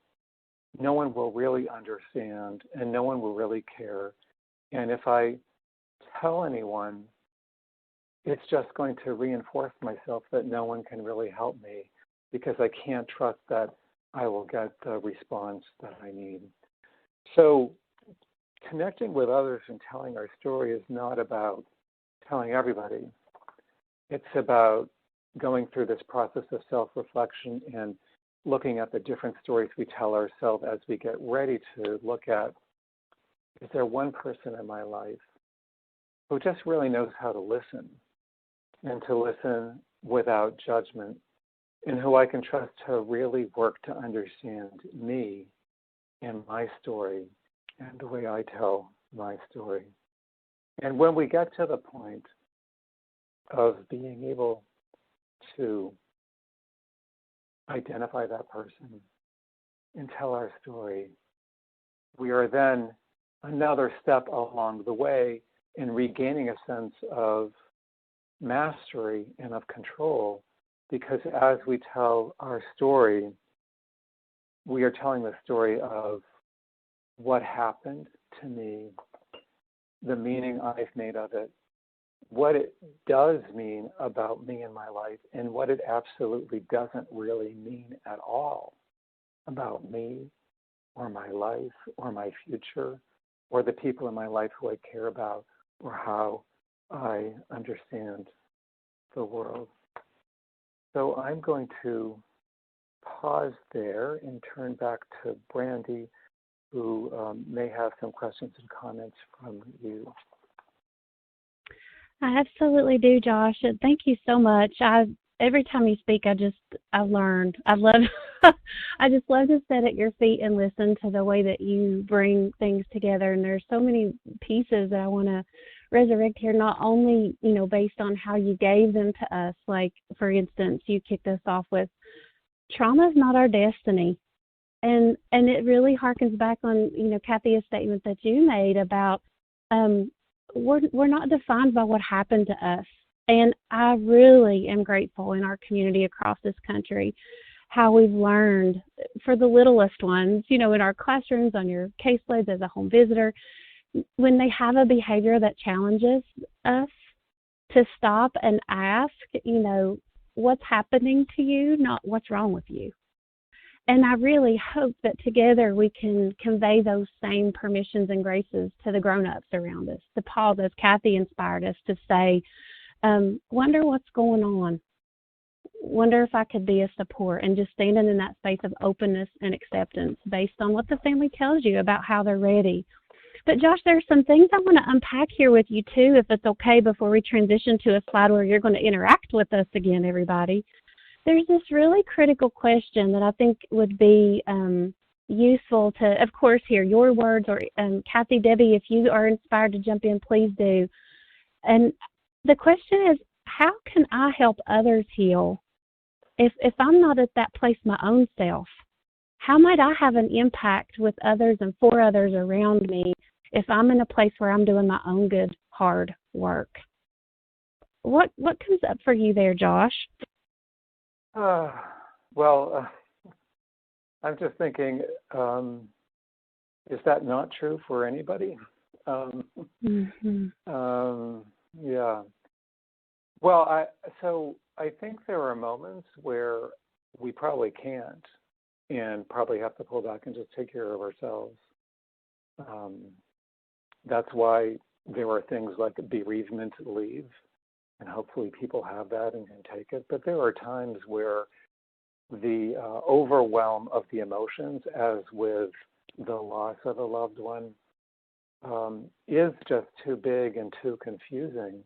S4: no one will really understand and no one will really care. And if I tell anyone, it's just going to reinforce myself that no one can really help me because I can't trust that I will get the response that I need. So connecting with others and telling our story is not about telling everybody. It's about going through this process of self-reflection and looking at the different stories we tell ourselves as we get ready to look at, is there one person in my life who just really knows how to listen and to listen without judgment, and who I can trust to really work to understand me and my story and the way I tell my story. And when we get to the point of being able to identify that person and tell our story, we are then another step along the way in regaining a sense of mastery and of control, because as we tell our story, we are telling the story of what happened to me, the meaning I've made of it, what it does mean about me and my life, and what it absolutely doesn't really mean at all about me or my life or my future or the people in my life who I care about or how I understand the world. So I'm going to pause there and turn back to Brandy, who may have some questions and comments from you.
S1: I absolutely do, Josh. And thank you so much. Every time you speak, I've learned. I just love to sit at your feet and listen to the way that you bring things together. And there's so many pieces that I want to resurrect here, not only, based on how you gave them to us. Like, for instance, you kicked us off with trauma is not our destiny. And it really harkens back on, Kathy, a statement that you made about we're not defined by what happened to us. And I really am grateful in our community across this country how we've learned for the littlest ones, in our classrooms, on your caseloads as a home visitor, when they have a behavior that challenges us, to stop and ask, what's happening to you, not what's wrong with you. And I really hope that together we can convey those same permissions and graces to the grown-ups around us, to pause, as Kathy inspired us to say, wonder what's going on. Wonder if I could be a support, and just standing in that space of openness and acceptance based on what the family tells you about how they're ready. But Josh, there's some things I want to unpack here with you too, if it's okay, before we transition to a slide where you're going to interact with us again, everybody. There's this really critical question that I think would be useful to, of course, hear your words, or Kathy, Debbie, if you are inspired to jump in, please do. And the question is, how can I help others heal if I'm not at that place my own self? How might I have an impact with others and for others around me if I'm in a place where I'm doing my own good, hard work? What comes up for you there, Josh?
S4: I'm just thinking, is that not true for anybody? Yeah. Well, I think there are moments where we probably can't, and probably have to pull back and just take care of ourselves. That's why there are things like bereavement leave, and hopefully people have that and can take it. But there are times where the overwhelm of the emotions, as with the loss of a loved one, is just too big and too confusing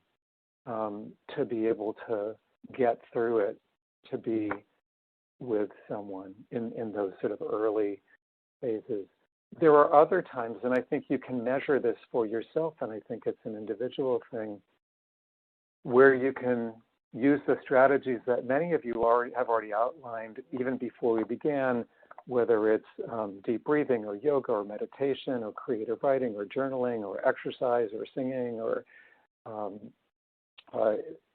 S4: to be able to get through it, to be with someone in those sort of early phases. There are other times, and I think you can measure this for yourself, and I think it's an individual thing, where you can use the strategies that many of you have already outlined even before we began, whether it's deep breathing or yoga or meditation or creative writing or journaling or exercise or singing or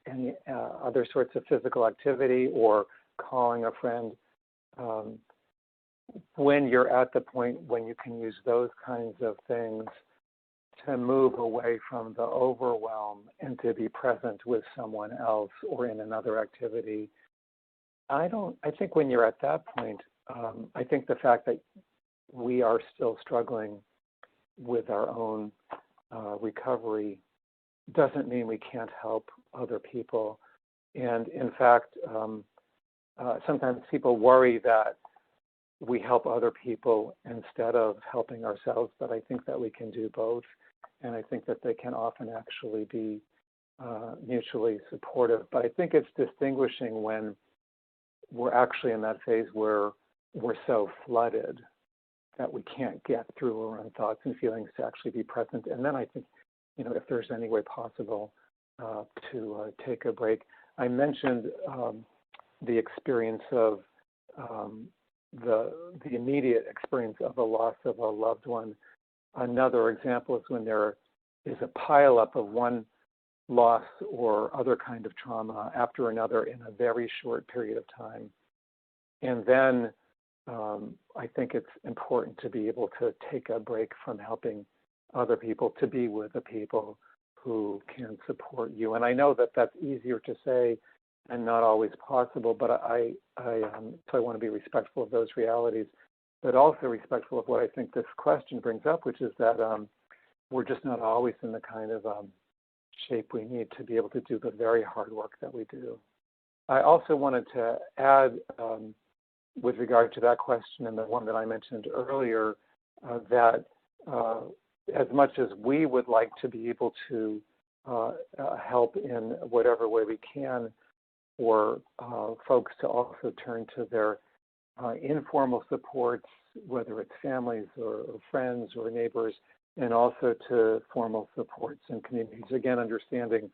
S4: any other sorts of physical activity, or calling a friend. When you're at the point when you can use those kinds of things to move away from the overwhelm and to be present with someone else or in another activity, I think when you're at that point, I think the fact that we are still struggling with our own recovery doesn't mean we can't help other people. And in fact, sometimes people worry that we help other people instead of helping ourselves, but I think that we can do both. And I think that they can often actually be mutually supportive. But I think it's distinguishing when we're actually in that phase where we're so flooded that we can't get through our own thoughts and feelings to actually be present. And then I think, if there's any way possible to take a break. I mentioned the experience of the immediate experience of the loss of a loved one. Another example is when there is a pileup of one loss or other kind of trauma after another in a very short period of time. And then I think it's important to be able to take a break from helping other people, to be with the people who can support you. And I know that that's easier to say and not always possible, but so I want to be respectful of those realities, but also respectful of what I think this question brings up, which is that we're just not always in the kind of shape we need to be able to do the very hard work that we do. I also wanted to add, with regard to that question and the one that I mentioned earlier, that as much as we would like to be able to help in whatever way we can for folks to also turn to their informal supports, whether it's families or friends or neighbors, and also to formal supports and communities. Again, understanding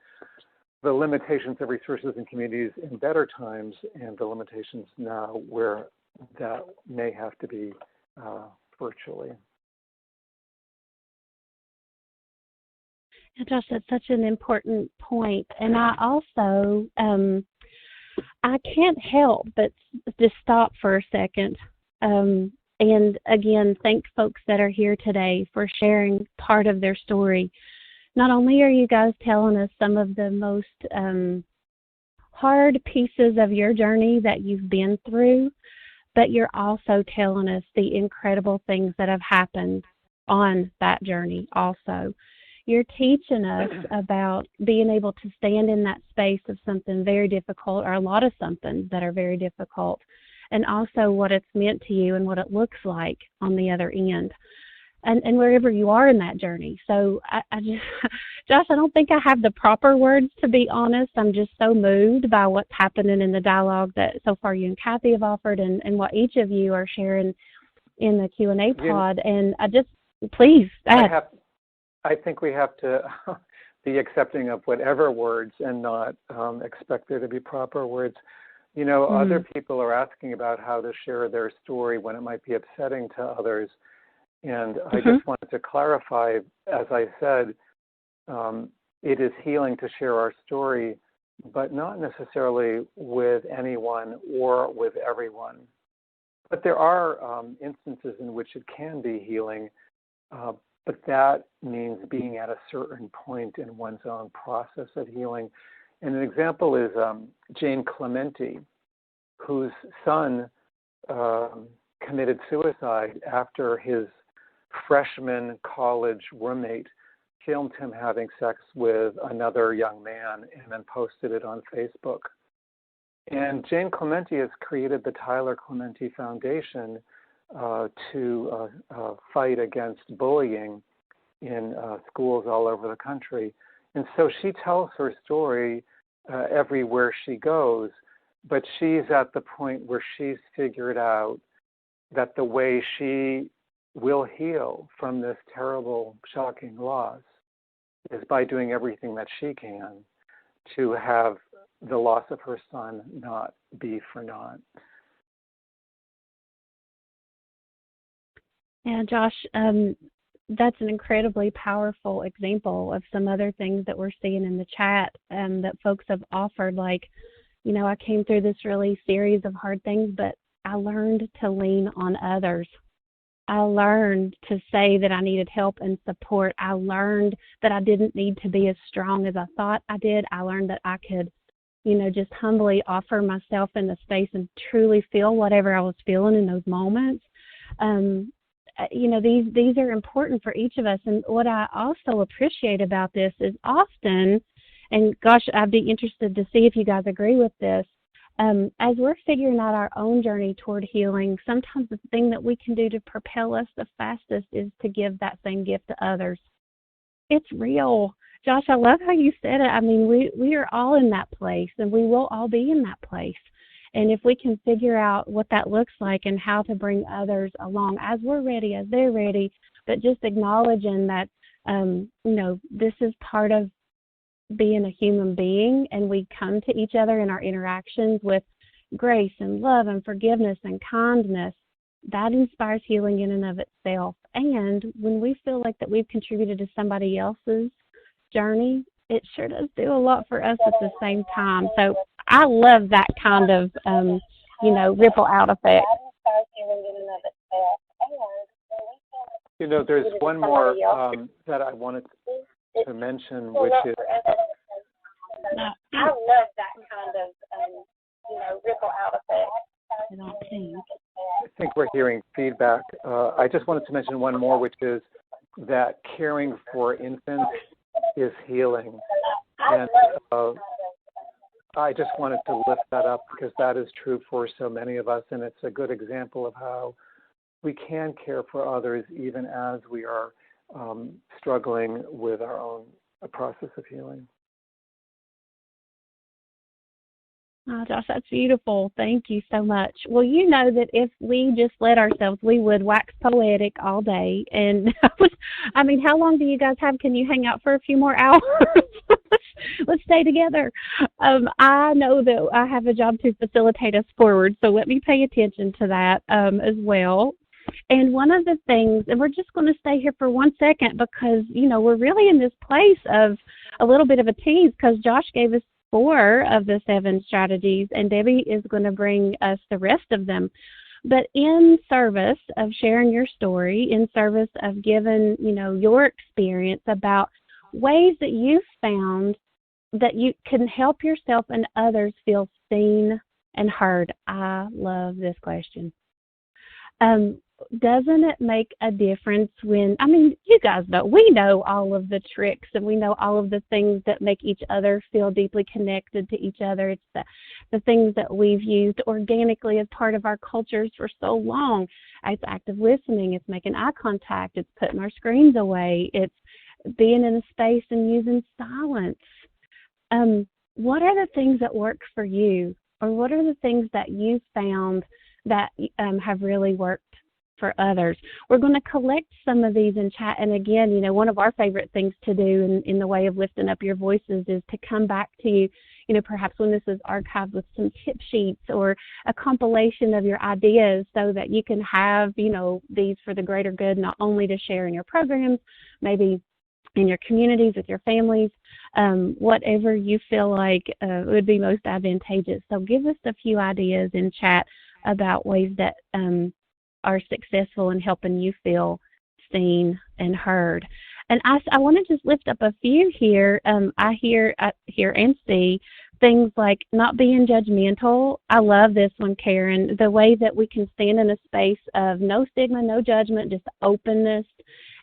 S4: the limitations of resources and communities in better times and the limitations now where that may have to be virtually.
S1: And Josh, that's such an important point. And I also, I can't help but just stop for a second. And again, thank folks that are here today for sharing part of their story. Not only are you guys telling us some of the most hard pieces of your journey that you've been through, but you're also telling us the incredible things that have happened on that journey also. You're teaching us about being able to stand in that space of something very difficult, or a lot of somethings that are very difficult, and also what it's meant to you and what it looks like on the other end, and wherever you are in that journey. So I just, Josh, I don't think I have the proper words, to be honest. I'm just so moved by what's happening in the dialogue that so far you and Kathy have offered, and what each of you are sharing in the Q&A pod. And I just, please,
S4: I think we have to be accepting of whatever words and not expect there to be proper words. You know, other people are asking about how to share their story when it might be upsetting to others. And I just wanted to clarify, as I said, it is healing to share our story, but not necessarily with anyone or with everyone. But there are instances in which it can be healing, but that means being at a certain point in one's own process of healing. And an example is Jane Clementi, whose son committed suicide after his freshman college roommate filmed him having sex with another young man and then posted it on Facebook. And Jane Clementi has created the Tyler Clementi Foundation to fight against bullying in schools all over the country. And so she tells her story everywhere she goes, but she's at the point where she's figured out that the way she will heal from this terrible, shocking loss is by doing everything that she can to have the loss of her son not be for naught.
S1: Yeah, Josh, that's an incredibly powerful example of some other things that we're seeing in the chat that folks have offered. Like, you know, I came through this really series of hard things, but I learned to lean on others. I learned to say that I needed help and support. I learned that I didn't need to be as strong as I thought I did. I learned that I could, you know, just humbly offer myself in the space and truly feel whatever I was feeling in those moments. You know, these are important for each of us. And what I also appreciate about this is often, and gosh, I'd be interested to see if you guys agree with this, as we're figuring out our own journey toward healing, sometimes the thing that we can do to propel us the fastest is to give that same gift to others. It's real. Josh, I love how you said it. I mean, we are all in that place, and we will all be in that place. And if we can figure out what that looks like and how to bring others along as we're ready, as they're ready, but just acknowledging that, you know, this is part of being a human being, and we come to each other in our interactions with grace and love and forgiveness and kindness, that inspires healing in and of itself. And when we feel like that we've contributed to somebody else's journey, it sure does do a lot for us at the same time. So I love that kind of, you know, ripple out effect.
S4: You know, there's one more that I wanted to mention, which is
S2: I love that kind of, you know, ripple out effect.
S4: I think we're hearing feedback. I just wanted to mention one more, which is that caring for infants is healing. And I just wanted to lift that up because that is true for so many of us, and it's a good example of how we can care for others even as we are struggling with our own process of healing.
S1: Oh, Josh, that's beautiful. Thank you so much. Well, you know that if we just let ourselves, we would wax poetic all day. And I mean, how long do you guys have? Can you hang out for a few more hours? Let's stay together. I know that I have a job to facilitate us forward, so let me pay attention to that as well. And one of the things, and we're just going to stay here for 1 second because, you know, we're really in this place of a little bit of a tease because Josh gave us 4 of the 7 strategies, and Debbie is going to bring us the rest of them. But in service of sharing your story, in service of giving, you know, your experience about ways that you've found that you can help yourself and others feel seen and heard? I love this question. Um, doesn't it make a difference when, I mean, you guys know, we know all of the tricks and we know all of the things that make each other feel deeply connected to each other. It's the things that we've used organically as part of our cultures for so long. It's active listening, it's making eye contact, it's putting our screens away, it's being in a space and using silence. What are the things that work for you, or what are the things that you found that have really worked for others? We're going to collect some of these in chat. And again, you know, one of our favorite things to do in the way of lifting up your voices is to come back to you, you know, perhaps when this is archived with some tip sheets or a compilation of your ideas so that you can have, you know, these for the greater good, not only to share in your programs, maybe in your communities, with your families, whatever you feel like would be most advantageous. So give us a few ideas in chat about ways that are successful in helping you feel seen and heard. And I want to just lift up a few here. I hear and see things like not being judgmental. I love this one, Karen. The way that we can stand in a space of no stigma, no judgment, just openness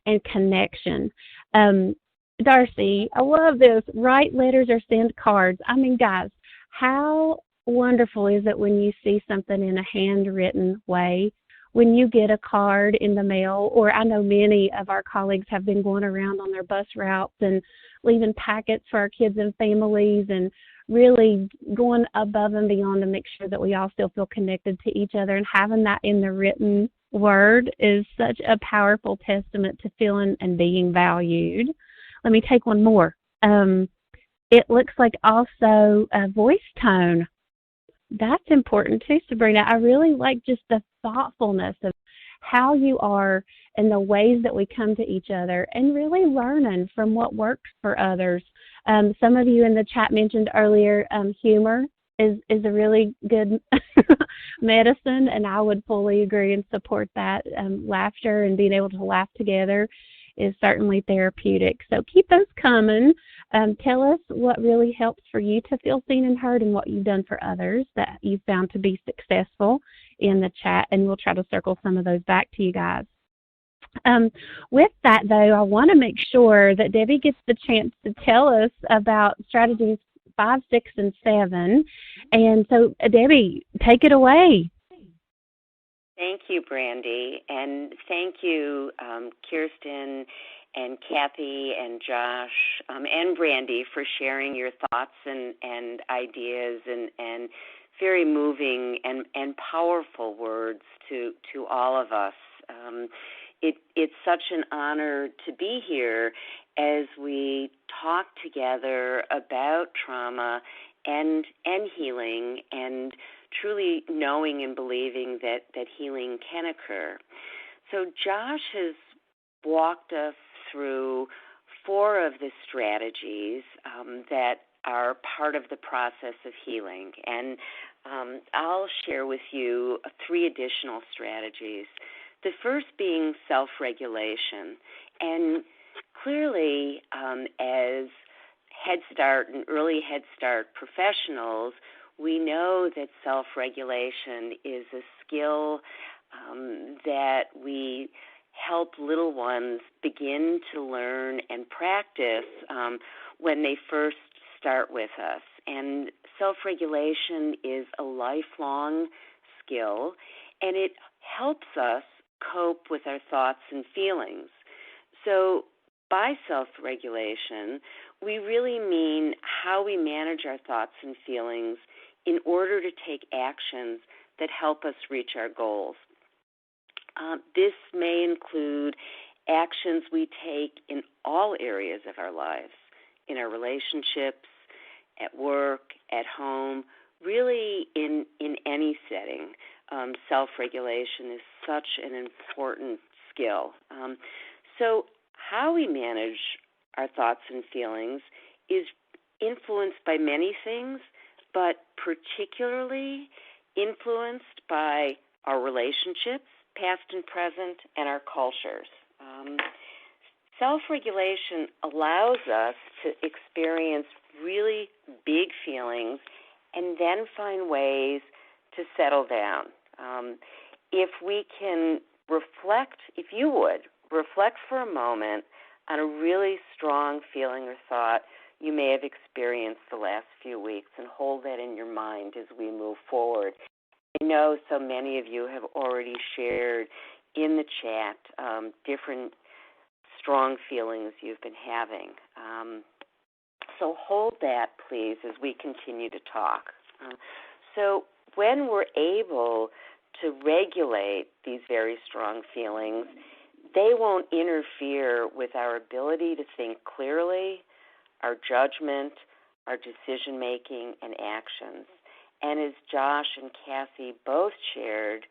S1: and connection. Darcy, I love this. Write letters or send cards. I mean, guys, how wonderful is it when you see something in a handwritten way? When you get a card in the mail, or I know many of our colleagues have been going around on their bus routes and leaving packets for our kids and families and really going above and beyond to make sure that we all still feel connected to each other, and having that in the written word is such a powerful testament to feeling and being valued. Let me take one more. It looks like also a voice tone. That's important too, Sabrina. I really like just the thoughtfulness of how you are and the ways that we come to each other, and really learning from what works for others. Some of you in the chat mentioned earlier humor is a really good medicine, and I would fully agree and support that. Laughter and being able to laugh together is certainly therapeutic. So keep those coming. Tell us what really helps for you to feel seen and heard, and what you've done for others that you found to be successful in the chat, and we'll try to circle some of those back to you guys. With that, though, I want to make sure that Debbie gets the chance to tell us about strategies 5, 6, and 7. And so, Debbie, take it away.
S5: Thank you, Brandy, and thank you, Kirsten and Kathy and Josh and Brandy for sharing your thoughts and ideas and very moving and powerful words to all of us. It's such an honor to be here as we talk together about trauma and healing, and truly knowing and believing that healing can occur. So Josh has walked us through 4 of the strategies that are part of the process of healing. And I'll share with you 3 additional strategies. The first being self-regulation. And clearly, as Head Start and early Head Start professionals, we know that self-regulation is a skill that we help little ones begin to learn and practice when they first start with us. And self-regulation is a lifelong skill, and it helps us cope with our thoughts and feelings. So by self-regulation, we really mean how we manage our thoughts and feelings in order to take actions that help us reach our goals. This may include actions we take in all areas of our lives, in our relationships, at work, at home, really in any setting. Self-regulation is such an important skill. So how we manage our thoughts and feelings is influenced by many things, but particularly influenced by our relationships, past and present, and our cultures. Self-regulation allows us to experience really big feelings and then find ways to settle down. If we can reflect, if you would, reflect for a moment on a really strong feeling or thought you may have experienced the last few weeks and hold that in your mind as we move forward. I know so many of you have already shared in the chat different strong feelings you've been having. So hold that, please, as we continue to talk. So when we're able to regulate these very strong feelings, they won't interfere with our ability to think clearly, our judgment, our decision-making, and actions. And as Josh and Kathy both shared,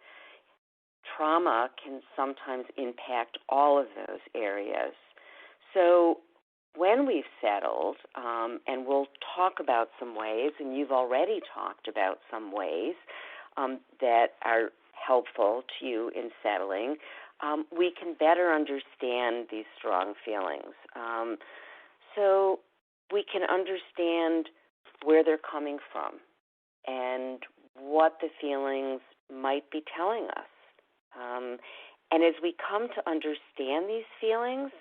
S5: trauma can sometimes impact all of those areas. So when we've settled, and we'll talk about some ways, and you've already talked about some ways that are helpful to you in settling, we can better understand these strong feelings. So we can understand where they're coming from and what the feelings might be telling us. And as we come to understand these feelings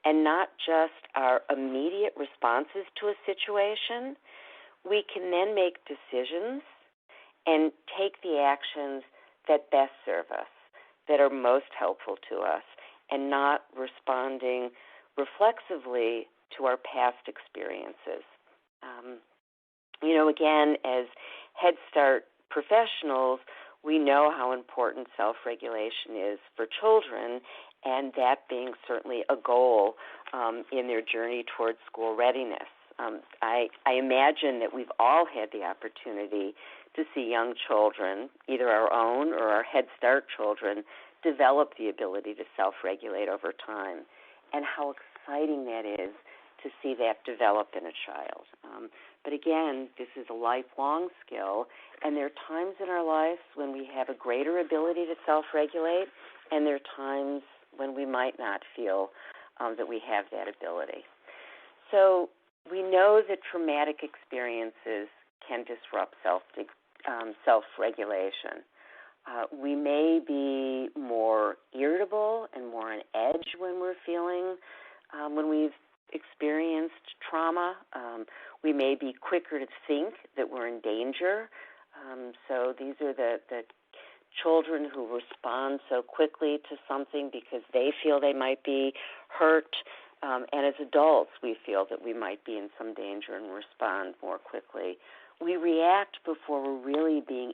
S5: and not just our immediate responses to a situation, we can then make decisions and take the actions that best serve us, that are most helpful to us, and not responding reflexively to our past experiences. Again, as Head Start professionals, we know how important self-regulation is for children, and that being certainly a goal in their journey towards school readiness. I imagine that we've all had the opportunity to see young children, either our own or our Head Start children, develop the ability to self-regulate over time, and how exciting that is to see that develop in a child. But again, this is a lifelong skill, and there are times in our lives when we have a greater ability to self-regulate, and there are times when we might not feel that we have that ability. So we know that traumatic experiences can disrupt self-regulation. We may be more irritable and more on edge when we're feeling, when we've experienced trauma. We may be quicker to think that we're in danger. So these are the children who respond so quickly to something because they feel they might be hurt. And as adults, we feel that we might be in some danger and respond more quickly. We react before we're really being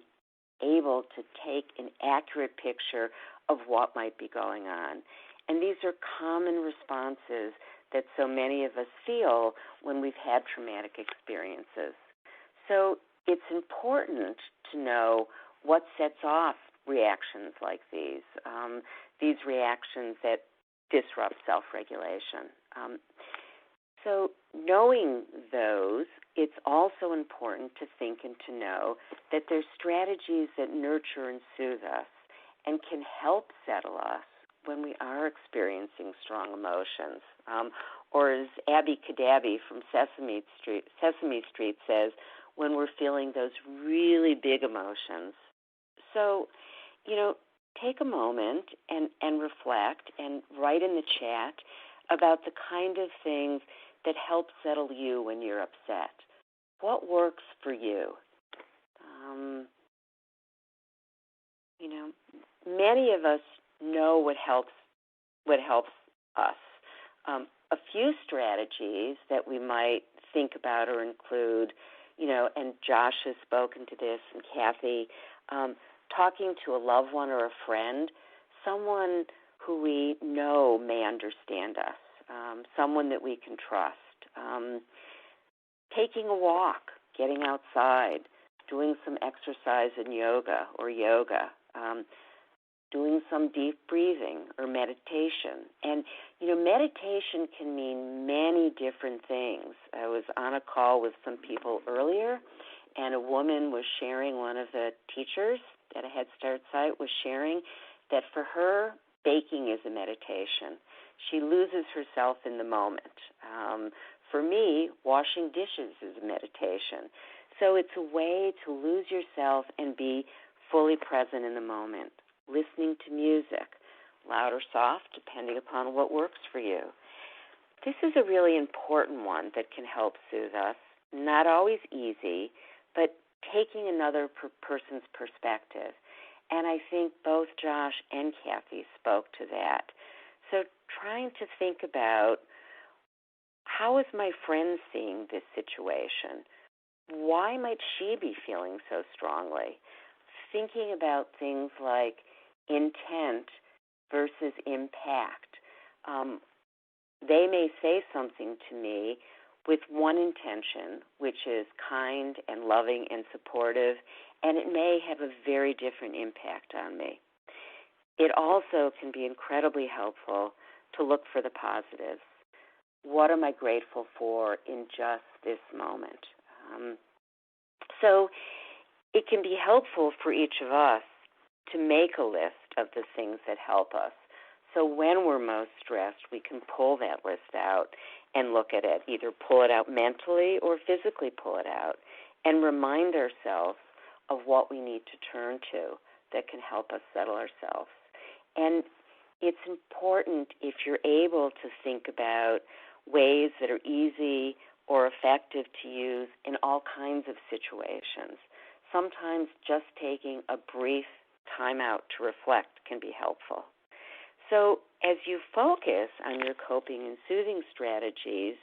S5: able to take an accurate picture of what might be going on. And these are common responses that so many of us feel when we've had traumatic experiences. So it's important to know what sets off reactions like these reactions that disrupt self-regulation. So knowing those, it's also important to think and to know that there's strategies that nurture and soothe us and can help settle us when we are experiencing strong emotions. Or as Abby Cadabby from Sesame Street says, when we're feeling those really big emotions. So, take a moment and reflect and write in the chat about the kind of things that help settle you when you're upset. What works for you? Many of us know what helps us. A few strategies that we might think about or include, and Josh has spoken to this, and Kathy, talking to a loved one or a friend, someone who we know may understand us, someone that we can trust. Taking a walk, getting outside, doing some exercise in yoga, doing some deep breathing or meditation. And, meditation can mean many different things. I was on a call with some people earlier, and a woman was sharing, one of the teachers at a Head Start site was sharing that for her, baking is a meditation. She loses herself in the moment. For me, washing dishes is a meditation. So it's a way to lose yourself and be fully present in the moment. Listening to music, loud or soft, depending upon what works for you. This is a really important one that can help soothe us. Not always easy, but taking another person's perspective. And I think both Josh and Kathy spoke to that. So trying to think about, how is my friend seeing this situation? Why might she be feeling so strongly? Thinking about things like intent versus impact. They may say something to me with one intention, which is kind and loving and supportive, and it may have a very different impact on me. It also can be incredibly helpful to look for the positives. What am I grateful for in just this moment? So it can be helpful for each of us to make a list of the things that help us. So when we're most stressed, we can pull that list out and look at it, either pull it out mentally or physically pull it out, and remind ourselves of what we need to turn to that can help us settle ourselves. And it's important, if you're able, to think about ways that are easy or effective to use in all kinds of situations. Sometimes just taking a brief time out to reflect can be helpful. So as you focus on your coping and soothing strategies,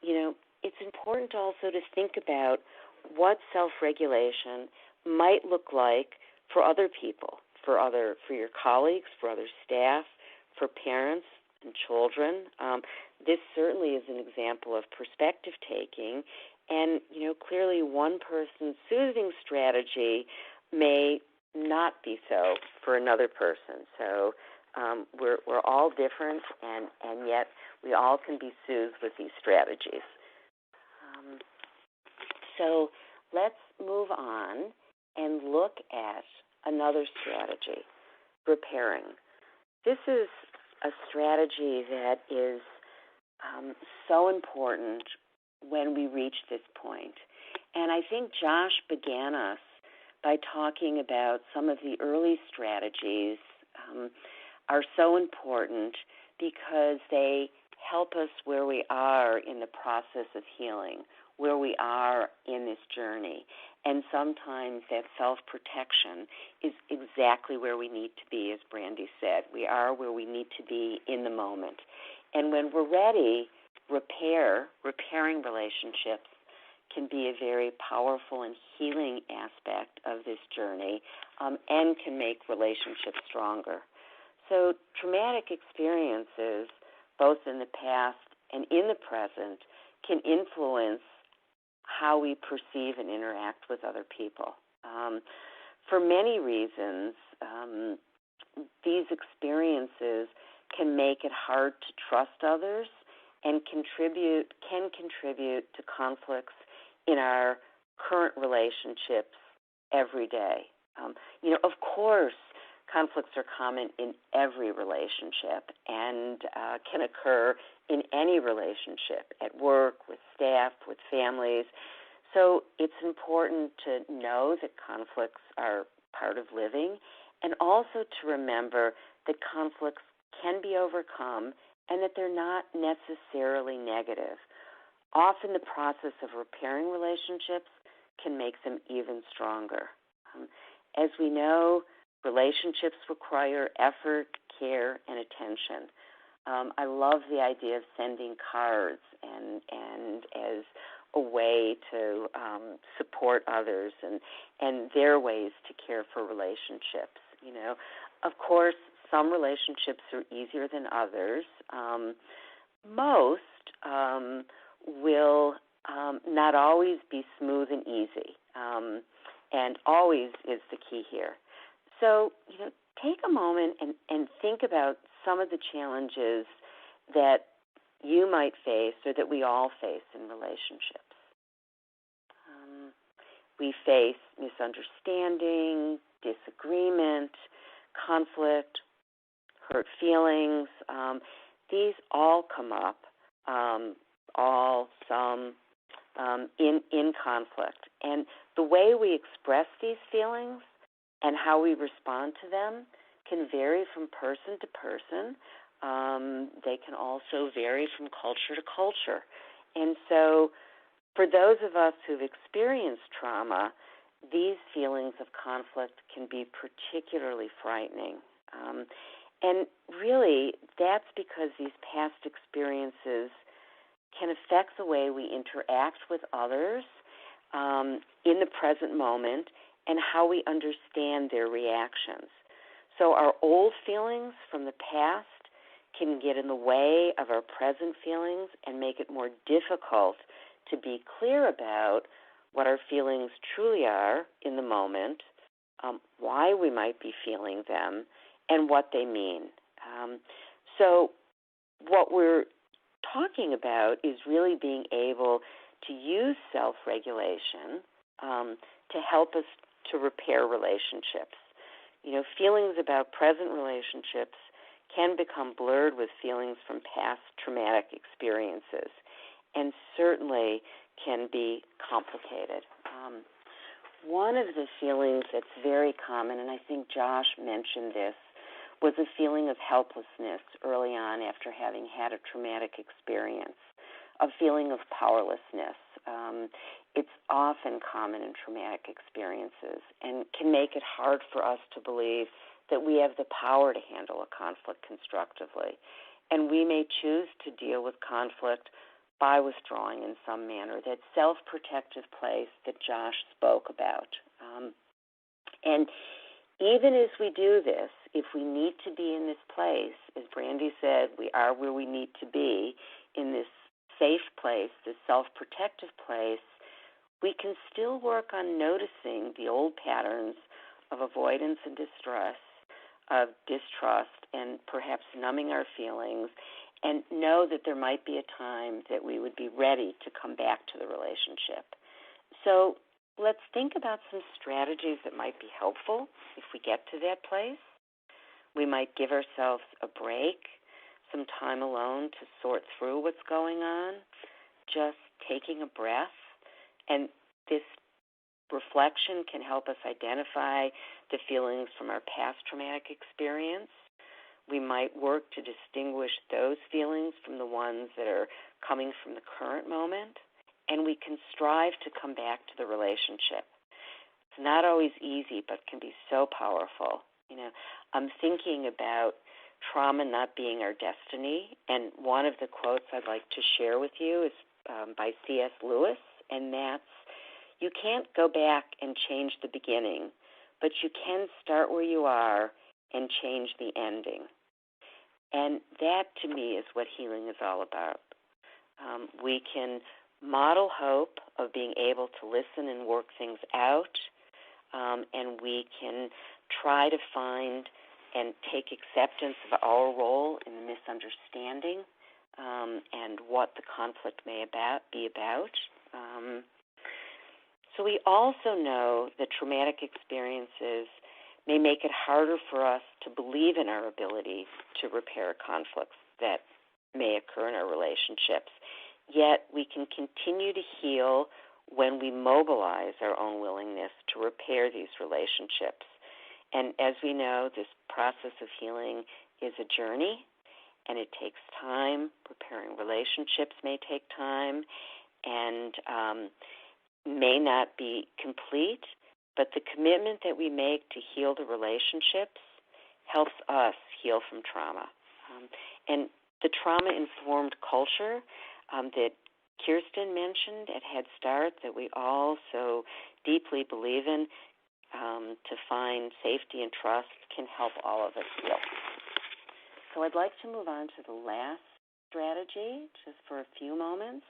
S5: it's important also to think about what self-regulation might look like for other people, for your colleagues, for other staff, for parents and children. This certainly is an example of perspective taking, and clearly one person's soothing strategy may not be so for another person. So we're all different, and yet we all can be soothed with these strategies. So let's move on and look at another strategy, repairing. This is a strategy that is so important when we reach this point. And I think Josh began us by talking about some of the early strategies are so important because they help us where we are in the process of healing, where we are in this journey. And sometimes that self-protection is exactly where we need to be, as Brandy said. We are where we need to be in the moment. And when we're ready, repairing relationships can be a very powerful and healing aspect of this journey, and can make relationships stronger. So traumatic experiences, both in the past and in the present, can influence how we perceive and interact with other people. For many reasons, these experiences can make it hard to trust others and can contribute to conflicts in our current relationships every day. Of course, conflicts are common in every relationship and can occur in any relationship, at work, with staff, with families. So it's important to know that conflicts are part of living, and also to remember that conflicts can be overcome and that they're not necessarily negative. Often the process of repairing relationships can make them even stronger. As we know, relationships require effort, care, and attention. I love the idea of sending cards and as a way to support others and their ways to care for relationships. Of course, some relationships are easier than others. Most will not always be smooth and easy, and always is the key here. So, take a moment and think about some of the challenges that you might face or that we all face in relationships. We face misunderstanding, disagreement, conflict, hurt feelings. These all come up all, some, in conflict. And the way we express these feelings and how we respond to them can vary from person to person. They can also vary from culture to culture. And so for those of us who've experienced trauma, these feelings of conflict can be particularly frightening. And really, that's because these past experiences can affect the way we interact with others in the present moment and how we understand their reactions. So our old feelings from the past can get in the way of our present feelings and make it more difficult to be clear about what our feelings truly are in the moment, why we might be feeling them, and what they mean. So what we're talking about is really being able to use self-regulation to help us to repair relationships. Feelings about present relationships can become blurred with feelings from past traumatic experiences, and certainly can be complicated. One of the feelings that's very common, and I think Josh mentioned this, was a feeling of helplessness early on after having had a traumatic experience, a feeling of powerlessness. It's often common in traumatic experiences and can make it hard for us to believe that we have the power to handle a conflict constructively. And we may choose to deal with conflict by withdrawing in some manner, that self-protective place that Josh spoke about. And even as we do this, if we need to be in this place, as Brandy said, we are where we need to be, in this safe place, this self-protective place, we can still work on noticing the old patterns of avoidance and distress, of distrust, and perhaps numbing our feelings, and know that there might be a time that we would be ready to come back to the relationship. So let's think about some strategies that might be helpful if we get to that place. We might give ourselves a break, some time alone to sort through what's going on, just taking a breath. And this reflection can help us identify the feelings from our past traumatic experience. We might work to distinguish those feelings from the ones that are coming from the current moment, and we can strive to come back to the relationship. It's not always easy, but can be so powerful. I'm thinking about trauma not being our destiny, and one of the quotes I'd like to share with you is by C.S. Lewis, and that's, "You can't go back and change the beginning, but you can start where you are and change the ending." And that, to me, is what healing is all about. We can model hope of being able to listen and work things out, and we can try to find and take acceptance of our role in the misunderstanding and what the conflict may be about. So we also know that traumatic experiences may make it harder for us to believe in our ability to repair conflicts that may occur in our relationships. Yet we can continue to heal when we mobilize our own willingness to repair these relationships. And as we know, this process of healing is a journey, and it takes time. Repairing relationships may take time and may not be complete, but the commitment that we make to heal the relationships helps us heal from trauma. And the trauma-informed culture that Kirsten mentioned at Head Start, that we all so deeply believe in, to find safety and trust, can help all of us heal. So I'd like to move on to the last strategy just for a few moments.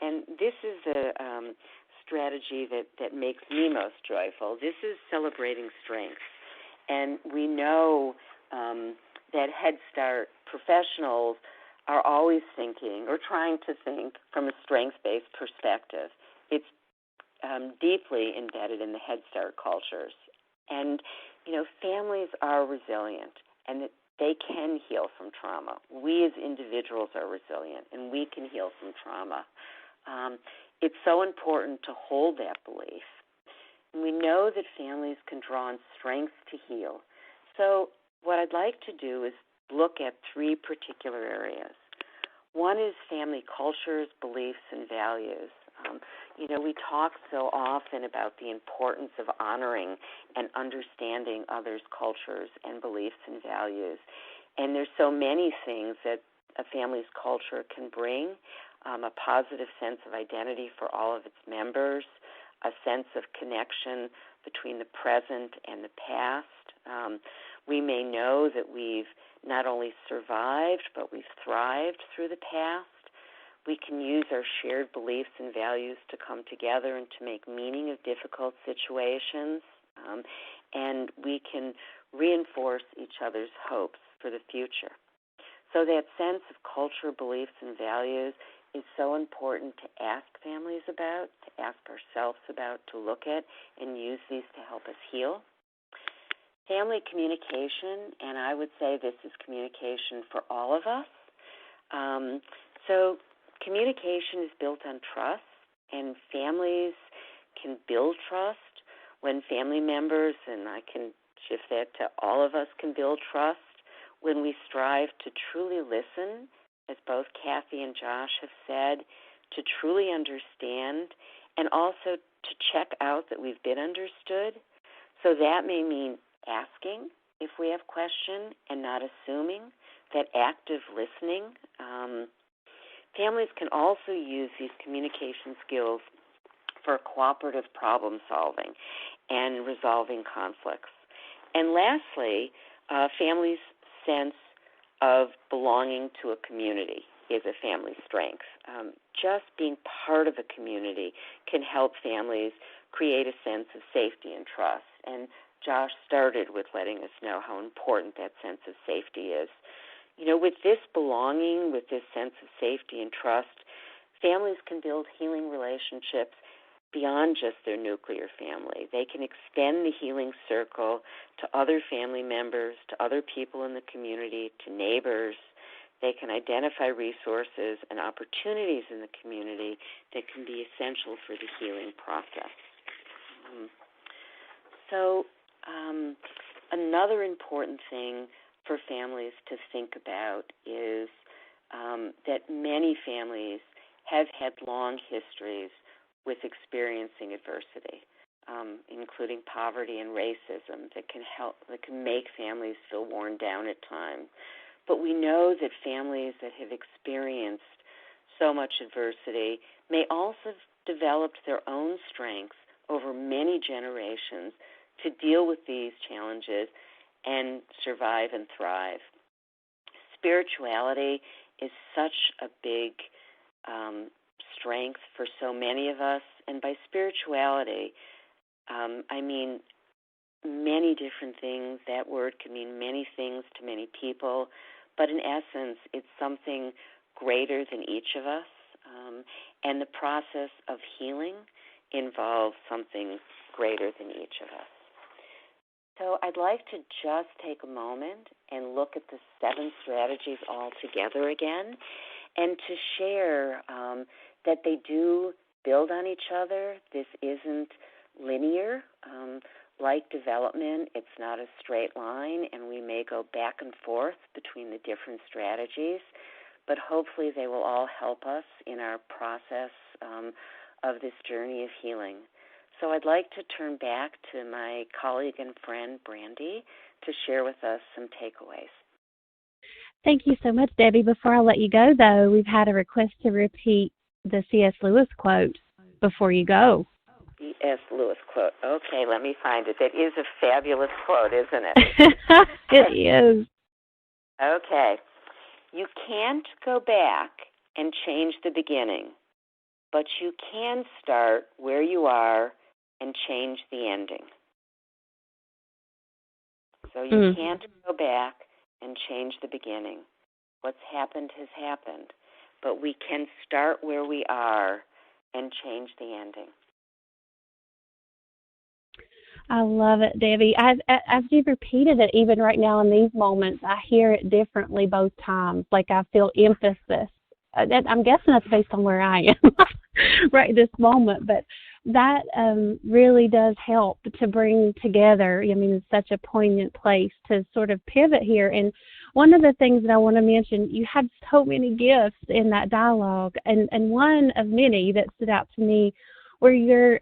S5: And this is a strategy that makes me most joyful. This is celebrating strengths. And we know that Head Start professionals are always thinking or trying to think from a strengths-based perspective. It's deeply embedded in the Head Start cultures. And, families are resilient, and they can heal from trauma. We as individuals are resilient, and we can heal from trauma. It's so important to hold that belief. And we know that families can draw on strength to heal. So what I'd like to do is look at three particular areas. One is family cultures, beliefs, and values. We talk so often about the importance of honoring and understanding others' cultures and beliefs and values. And there's so many things that a family's culture can bring, a positive sense of identity for all of its members, a sense of connection between the present and the past. We may know that we've not only survived, but we've thrived through the past. We can use our shared beliefs and values to come together and to make meaning of difficult situations. And we can reinforce each other's hopes for the future. So that sense of culture, beliefs, and values is so important to ask families about, to ask ourselves about, to look at, and use these to help us heal. Family communication, and I would say this is communication for all of us. So communication is built on trust, and families can build trust when family members, and I can shift that to all of us, can build trust when we strive to truly listen, as both Kathy and Josh have said, to truly understand, and also to check out that we've been understood. So that may mean asking if we have questions and not assuming, that active listening. Families can also use these communication skills for cooperative problem solving and resolving conflicts. And lastly, families' sense of belonging to a community is a family strength. Just being part of a community can help families create a sense of safety and trust. And Josh started with letting us know how important that sense of safety is. With this belonging, with this sense of safety and trust, families can build healing relationships beyond just their nuclear family. They can extend the healing circle to other family members, to other people in the community, to neighbors. They can identify resources and opportunities in the community that can be essential for the healing process. Another important thing for families to think about is that many families have had long histories with experiencing adversity, including poverty and racism, that can make families feel worn down at times. But we know that families that have experienced so much adversity may also have developed their own strengths over many generations to deal with these challenges and survive and thrive. Spirituality is such a big strength for so many of us, and by spirituality, I mean many different things. That word can mean many things to many people, but in essence, it's something greater than each of us, and the process of healing involves something greater than each of us. So I'd like to just take a moment and look at the 7 strategies all together again, and to share that they do build on each other. This isn't linear. Like development, it's not a straight line, and we may go back and forth between the different strategies, but hopefully they will all help us in our process of this journey of healing. So I'd like to turn back to my colleague and friend, Brandy, to share with us some takeaways.
S1: Thank you so much, Debbie. Before I let you go, though, we've had a request to repeat the C.S. Lewis quote before you go.
S5: C.S. Lewis quote. Okay, let me find it. That is a fabulous quote, isn't it?
S1: It is.
S5: Okay. You can't go back and change the beginning, but you can start where you are and change the ending. So you can't go back and change the beginning. What's happened has happened, but we can start where we are and change the ending.
S1: I love it, Debbie. As you've repeated it, even right now in these moments, I hear it differently both times. Like I feel emphasis. I'm guessing that's based on where I am right this moment, but that really does help to bring together. I mean, it's such a poignant place to sort of pivot here. And one of the things that I want to mention, you had so many gifts in that dialogue, and one of many that stood out to me were your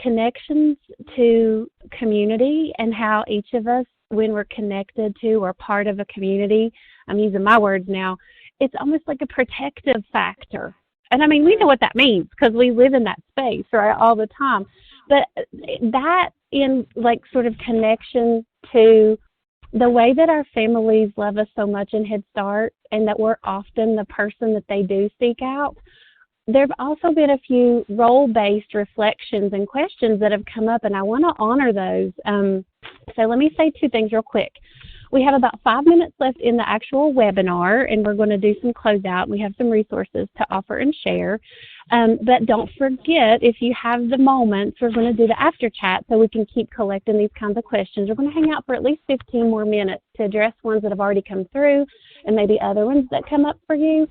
S1: connections to community and how each of us, when we're connected to or part of a community, I'm using my words now, it's almost like a protective factor. And I mean, we know what that means because we live in that space, right, all the time. But that in like sort of connection to the way that our families love us so much in Head Start and that we're often the person that they do seek out, there have also been a few role-based reflections and questions that have come up, and I want to honor those. So let me say two things real quick. We have about 5 minutes left in the actual webinar, and we're going to do some closeout. We have some resources to offer and share. But don't forget, if you have the moments, we're going to do the after chat so we can keep collecting these kinds of questions. We're going to hang out for at least 15 more minutes to address ones that have already come through and maybe other ones that come up for you.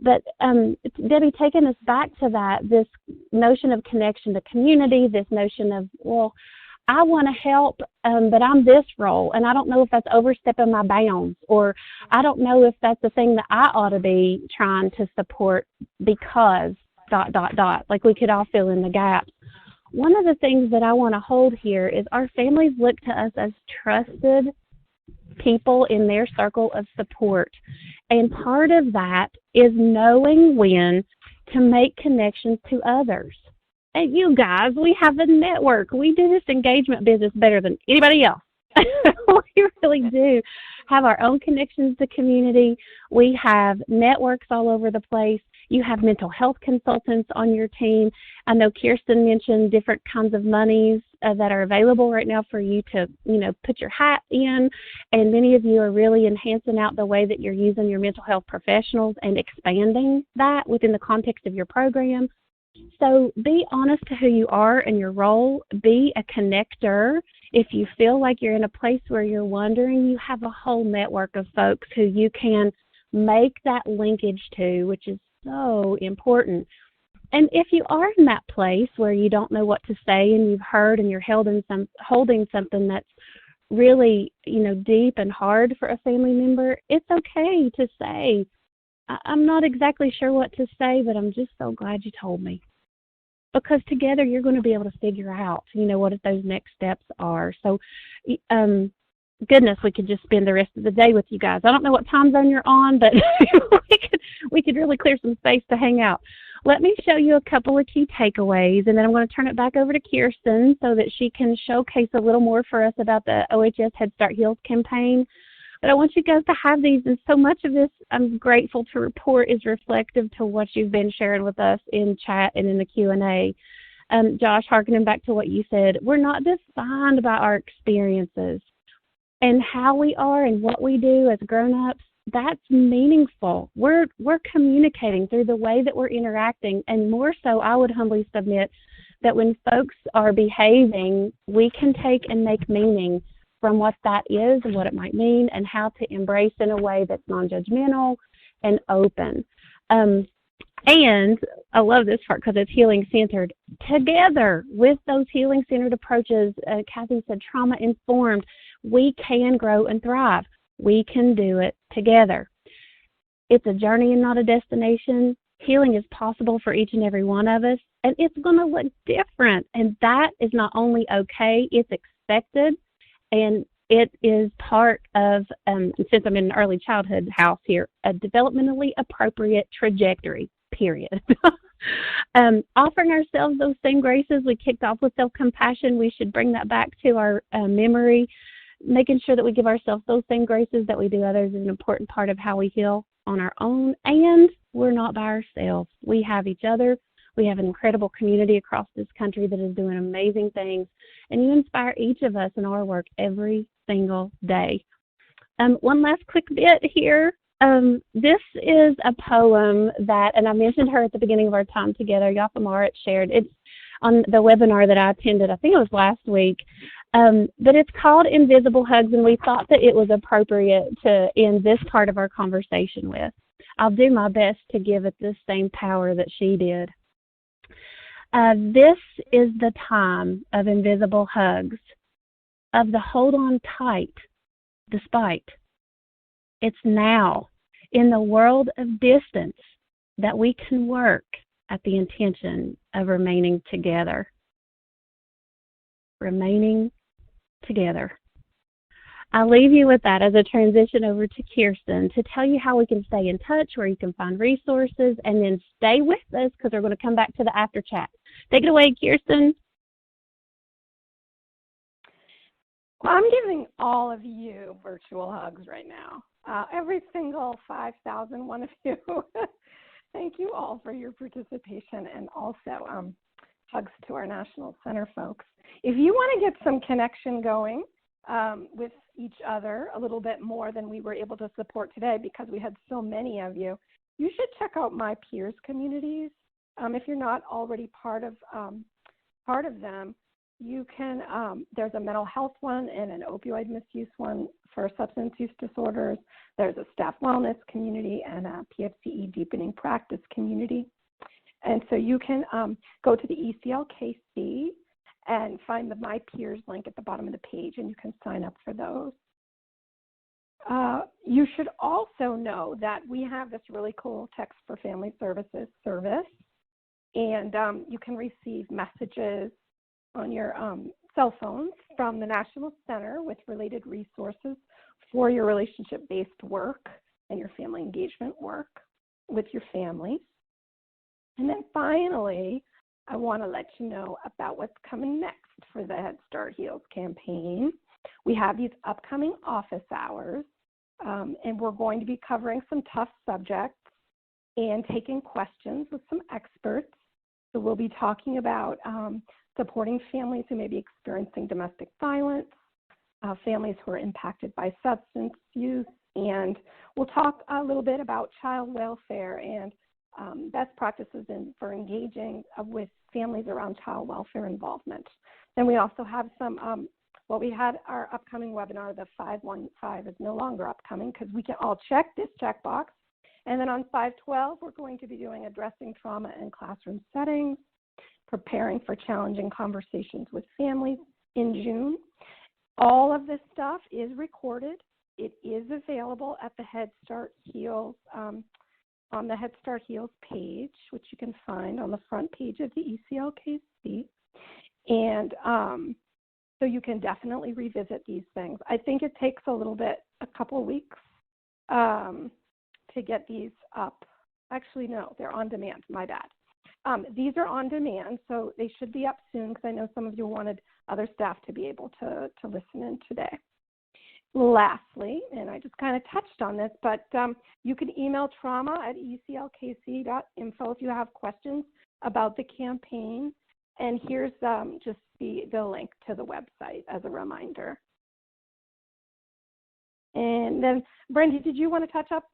S1: But Debbie, taking us back to that, this notion of connection to community, this notion of, well, I want to help, but I'm this role, and I don't know if that's overstepping my bounds, or I don't know if that's the thing that I ought to be trying to support because ... Like we could all fill in the gaps. One of the things that I want to hold here is our families look to us as trusted people in their circle of support. And part of that is knowing when to make connections to others. And you guys, we have a network. We do this engagement business better than anybody else. We really do have our own connections to community. We have networks all over the place. You have mental health consultants on your team. I know Kirsten mentioned different kinds of monies that are available right now for you to, put your hat in. And many of you are really enhancing out the way that you're using your mental health professionals and expanding that within the context of your program. So be honest to who you are and your role. Be a connector. If you feel like you're in a place where you're wondering, you have a whole network of folks who you can make that linkage to, which is so important. And if you are in that place where you don't know what to say and you've heard and you're holding something that's really, deep and hard for a family member, it's okay to say, I'm not exactly sure what to say, but I'm just so glad you told me. Because together you're going to be able to figure out, what those next steps are. So, goodness, we could just spend the rest of the day with you guys. I don't know what time zone you're on, but we could really clear some space to hang out. Let me show you a couple of key takeaways, and then I'm going to turn it back over to Kirsten so that she can showcase a little more for us about the OHS Head Start Heals campaign. But I want you guys to have these, and so much of this, I'm grateful to report, is reflective to what you've been sharing with us in chat and in the Q&A. Josh, harkening back to what you said, we're not defined by our experiences. And how we are and what we do as grown-ups, that's meaningful. We're communicating through the way that we're interacting, and more so, I would humbly submit that when folks are behaving, we can take and make meaning from what that is and what it might mean and how to embrace in a way that's non-judgmental and open. And I love this part because it's healing-centered. Together with those healing-centered approaches, Kathy said trauma-informed, we can grow and thrive. We can do it together. It's a journey and not a destination. Healing is possible for each and every one of us, and it's going to look different. And that is not only okay, it's expected, and it is part of, since I'm in an early childhood house here, a developmentally appropriate trajectory, period. Offering ourselves those same graces. We kicked off with self-compassion. We should bring that back to our memory. Making sure that we give ourselves those same graces that we do others is an important part of how we heal on our own. And we're not by ourselves. We have each other. We have an incredible community across this country that is doing amazing things. And you inspire each of us in our work every single day. One last quick bit here. This is a poem that, and I mentioned her at the beginning of our time together, Yafa Marit shared. It's on the webinar that I attended, I think it was last week. But it's called Invisible Hugs, and we thought that it was appropriate to end this part of our conversation with. I'll do my best to give it the same power that she did. This is the time of invisible hugs, of the hold on tight, despite. It's now, in the world of distance, that we can work at the intention of remaining together. Remaining together. I'll leave you with that as a transition over to Kirsten to tell you how we can stay in touch, where you can find resources, and then stay with us because we're going to come back to the after chat. Take it away, Kirsten.
S2: Well, I'm giving all of you virtual hugs right now. Every single 5,001 of you. Thank you all for your participation, and also hugs to our National Center folks. If you want to get some connection going with each other a little bit more than we were able to support today because we had so many of you, you should check out My Peers communities. If you're not already part of them, you can, there's a mental health one and an opioid misuse one for substance use disorders. There's a staff wellness community and a PFCE deepening practice community. And so you can go to the ECLKC and find the My Peers link at the bottom of the page, and you can sign up for those. You should also know that we have this really cool Text for Family Services service, and you can receive messages on your cell phones from the National Center with related resources for your relationship-based work and your family engagement work with your families. And then finally, I want to let you know about what's coming next for the Head Start Heals campaign. We have these upcoming office hours, and we're going to be covering some tough subjects and taking questions with some experts. So we'll be talking about supporting families who may be experiencing domestic violence, families who are impacted by substance use, and we'll talk a little bit about child welfare and best practices for engaging with families around child welfare involvement. Then we also have some, we had our upcoming webinar, the 515 is no longer upcoming because we can all check this checkbox. And then on 512, we're going to be doing addressing trauma in classroom settings, preparing for challenging conversations with families in June. All of this stuff is recorded. It is available at the Head Start Heals on the Head Start Heals page, which you can find on the front page of the ECLKC. And so you can definitely revisit these things. I think it takes a couple weeks to get these up. Actually, no, they're on demand, my bad. These are on demand, so they should be up soon because I know some of you wanted other staff to be able to listen in today. Lastly, and I just kind of touched on this, but you can email trauma@eclkc.info if you have questions about the campaign. And here's just the link to the website as a reminder. And then, Brandy, did you want to touch up,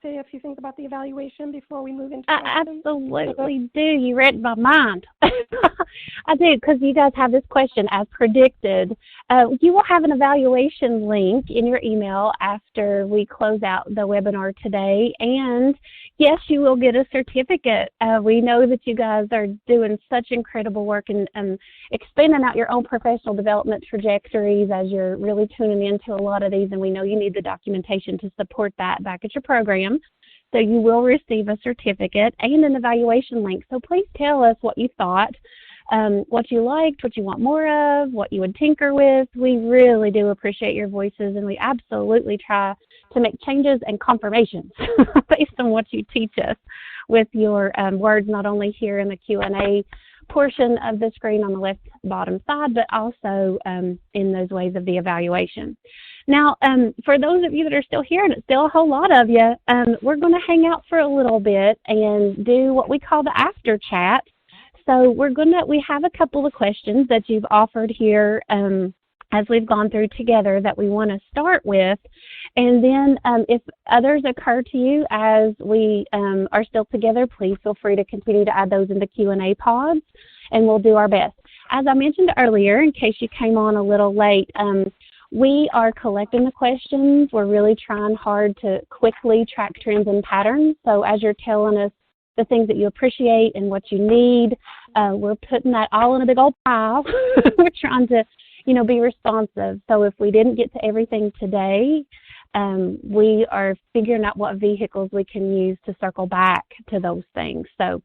S2: say a few things about the evaluation before we move into questions?
S1: I absolutely do. You read my mind. I do, because you guys have this question as predicted. You will have an evaluation link in your email after we close out the webinar today. And yes, you will get a certificate. We know that you guys are doing such incredible work and expanding out your own professional development trajectories as you're really tuning into a lot of these. And we know you need the documentation to support that back at your program. So you will receive a certificate and an evaluation link. So please tell us what you thought, what you liked, what you want more of, what you would tinker with. We really do appreciate your voices, and we absolutely try to make changes and confirmations based on what you teach us with your words, not only here in the Q&A portion of the screen on the left bottom side, but also in those ways of the evaluation. Now, for those of you that are still here, and it's still a whole lot of you, we're going to hang out for a little bit and do what we call the after chat. So we have a couple of questions that you've offered here as we've gone through together that we want to start with. And then if others occur to you as we are still together, please feel free to continue to add those in the Q&A pods, and we'll do our best. as I mentioned earlier, in case you came on a little late, we are collecting the questions. We're really trying hard to quickly track trends and patterns. So as you're telling us the things that you appreciate and what you need, we're putting that all in a big old pile. We're trying to, be responsive. So if we didn't get to everything today, we are figuring out what vehicles we can use to circle back to those things. So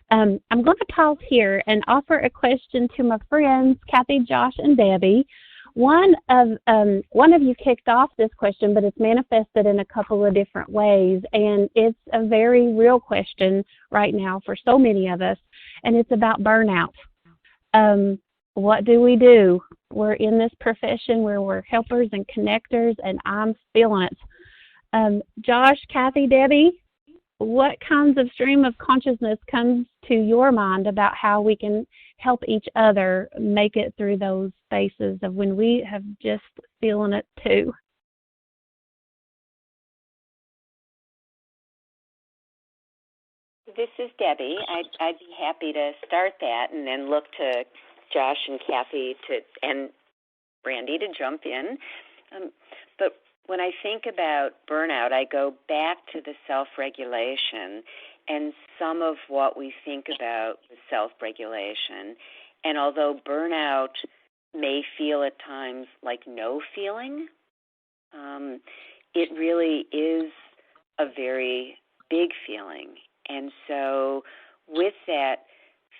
S1: I'm going to pause here and offer a question to my friends, Kathy, Josh, and Debbie. One of you kicked off this question, but it's manifested in a couple of different ways, and it's a very real question right now for so many of us, and it's about burnout. What do we do? We're in this profession where we're helpers and connectors, and I'm feeling it. Josh, Kathy, Debbie, what kinds of stream of consciousness comes to your mind about how we can help each other make it through those spaces of when we have just feeling it too?
S5: This is Debbie. I'd be happy to start that and then look to Josh and Kathy and Brandy to jump in. But when I think about burnout, I go back to the self-regulation and some of what we think about with self-regulation. And although burnout may feel at times like no feeling, it really is a very big feeling. And so with that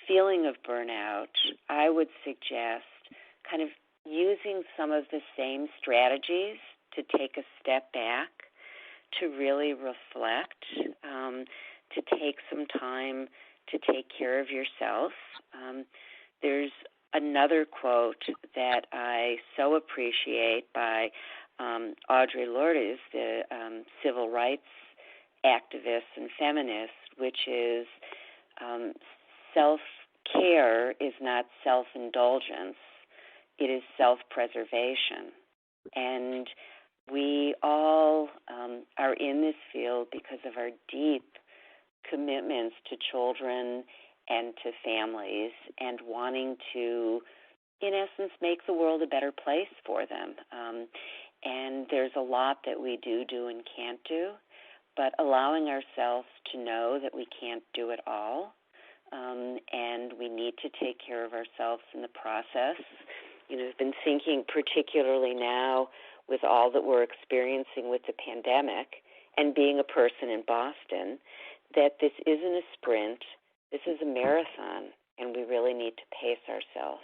S5: feeling of burnout, I would suggest kind of using some of the same strategies to take a step back, to really reflect, to take some time to take care of yourself. There's another quote that I so appreciate by Audre Lorde, the civil rights activist and feminist, which is self-care is not self-indulgence, it is self-preservation. And we all are in this field because of our deep commitments to children and to families and wanting to, in essence, make the world a better place for them. And there's a lot that we do and can't do, but allowing ourselves to know that we can't do it all, and we need to take care of ourselves in the process. I've been thinking particularly now with all that we're experiencing with the pandemic and being a person in Boston, that this isn't a sprint, this is a marathon, and we really need to pace ourselves.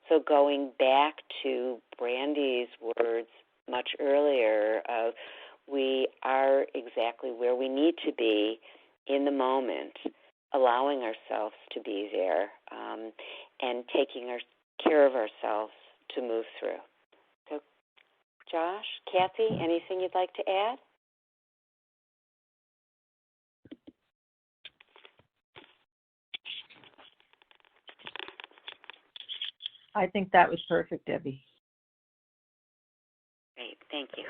S5: So going back to Brandy's words much earlier of we are exactly where we need to be in the moment, allowing ourselves to be there, and taking care of ourselves to move through. So, Josh, Kathy, anything you'd like to add?
S3: I think that was perfect, Debbie.
S5: Great, thank you.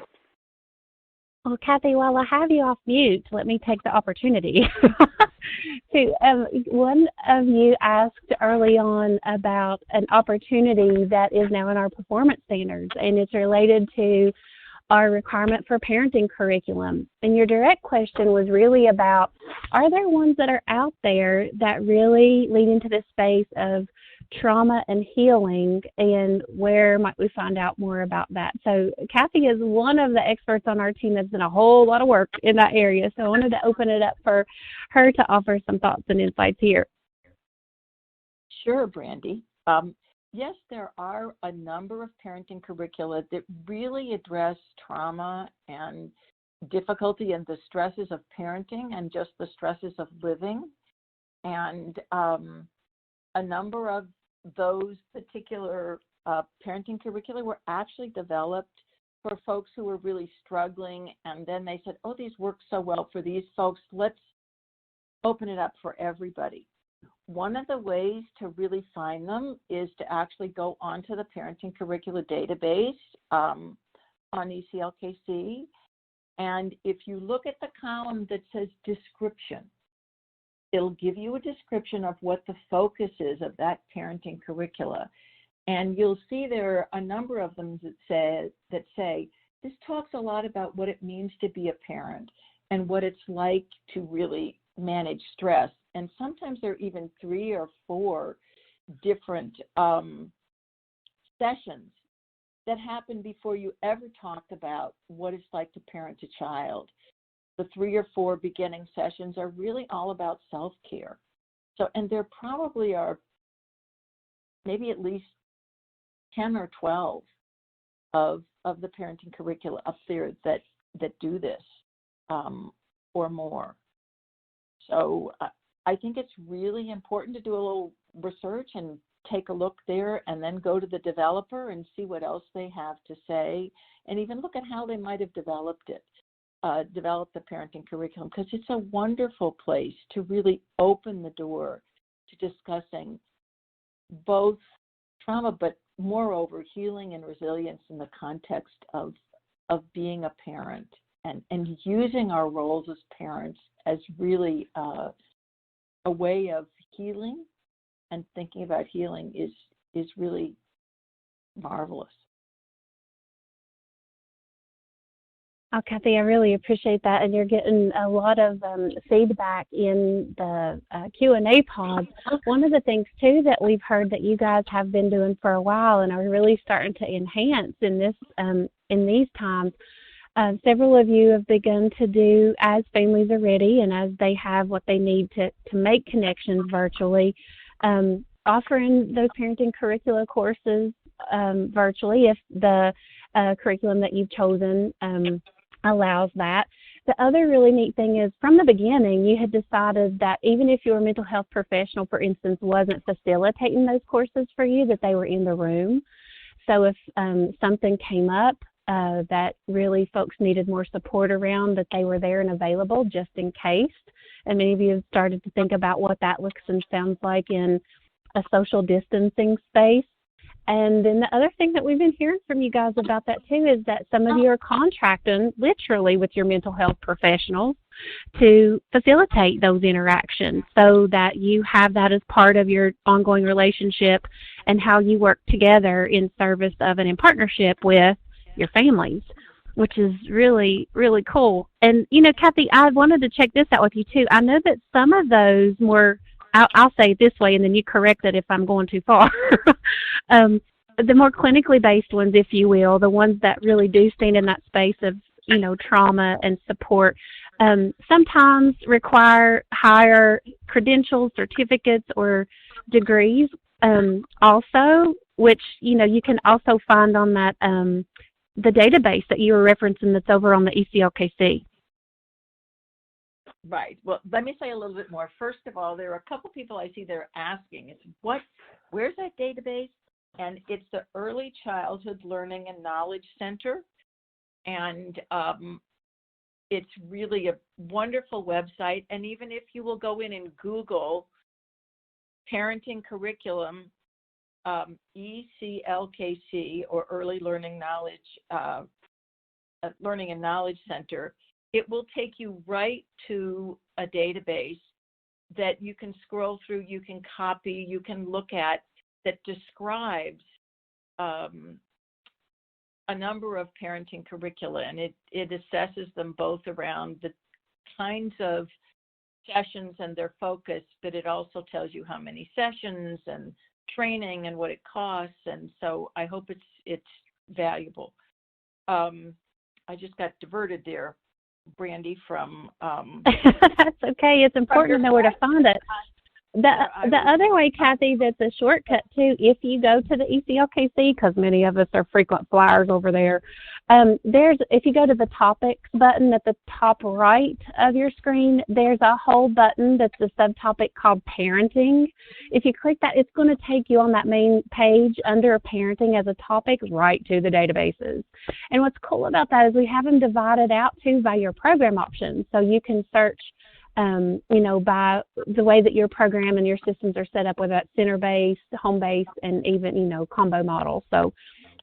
S1: Well, Kathy, while I have you off mute, let me take the opportunity. One of you asked early on about an opportunity that is now in our performance standards, and it's related to our requirement for parenting curriculum. And your direct question was really about, are there ones that are out there that really lead into the space of trauma and healing, and where might we find out more about that? So Kathy is one of the experts on our team that's done a whole lot of work in that area. So I wanted to open it up for her to offer some thoughts and insights here.
S3: Sure, Brandy. Yes, there are a number of parenting curricula that really address trauma and difficulty and the stresses of parenting and just the stresses of living. And a number of those particular parenting curricula were actually developed for folks who were really struggling, and then they said, oh, these work so well for these folks, let's open it up for everybody. One of the ways to really find them is to actually go onto the parenting curricula database on ECLKC, and if you look at the column that says description, It'll give you a description of what the focus is of that parenting curricula. And you'll see there are a number of them that say this talks a lot about what it means to be a parent and what it's like to really manage stress. And sometimes there are even 3 or 4 different sessions that happen before you ever talk about what it's like to parent a child. The 3 or 4 beginning sessions are really all about self-care. So, and there probably are maybe at least 10 or 12 of the parenting curricula up there that do this or more. So I think it's really important to do a little research and take a look there and then go to the developer and see what else they have to say and even look at how they might have developed it, developed the parenting curriculum, because it's a wonderful place to really open the door to discussing both trauma, but moreover, healing and resilience in the context of being a parent and using our roles as parents as really a way of healing, and thinking about healing is really marvelous.
S1: Oh, Kathy, I really appreciate that, and you're getting a lot of feedback in the Q&A pods. One of the things, too, that we've heard that you guys have been doing for a while and are really starting to enhance in these times, several of you have begun to do, as families are ready and as they have what they need to make connections virtually, offering those parenting curricula courses virtually if the curriculum that you've chosen allows that. The other really neat thing is, from the beginning, you had decided that even if your mental health professional, for instance, wasn't facilitating those courses for you, that they were in the room. So if something came up that really folks needed more support around, that they were there and available just in case. And many of you have started to think about what that looks and sounds like in a social distancing space. And then the other thing that we've been hearing from you guys about that too is that some of you are contracting literally with your mental health professionals to facilitate those interactions so that you have that as part of your ongoing relationship and how you work together in service of and in partnership with your families, which is really, really cool. And, you know, Kathy, I wanted to check this out with you too. I know that some of those more, I'll say it this way, and then you correct it if I'm going too far. The more clinically based ones, if you will, the ones that really do stand in that space of, you know, trauma and support, sometimes require higher credentials, certificates, or degrees also, which, you know, you can also find on that, the database that you were referencing that's over on the ECLKC.
S3: Right. Well, let me say a little bit more. First of all, there are a couple people I see that are asking, where's that database? And it's the Early Childhood Learning and Knowledge Center. And it's really a wonderful website. And even if you will go in and Google parenting curriculum, ECLKC, or Early Learning Learning and Knowledge Center, it will take you right to a database that you can scroll through, you can copy, you can look at, that describes a number of parenting curricula, and it assesses them both around the kinds of sessions and their focus, but it also tells you how many sessions and training and what it costs, and so I hope it's valuable. I just got diverted there, Brandy, from
S1: That's okay. It's important to know where to find it. The other way, Kathy, that's a shortcut too, if you go to the ECLKC, because many of us are frequent flyers over there, if you go to the topics button at the top right of your screen, there's a whole button that's a subtopic called parenting. If you click that, it's going to take you on that main page under parenting as a topic right to the databases. And what's cool about that is we have them divided out too by your program options, so you can search you know, by the way that your program and your systems are set up, whether that's center-based, home-based, and even, you know, combo model. So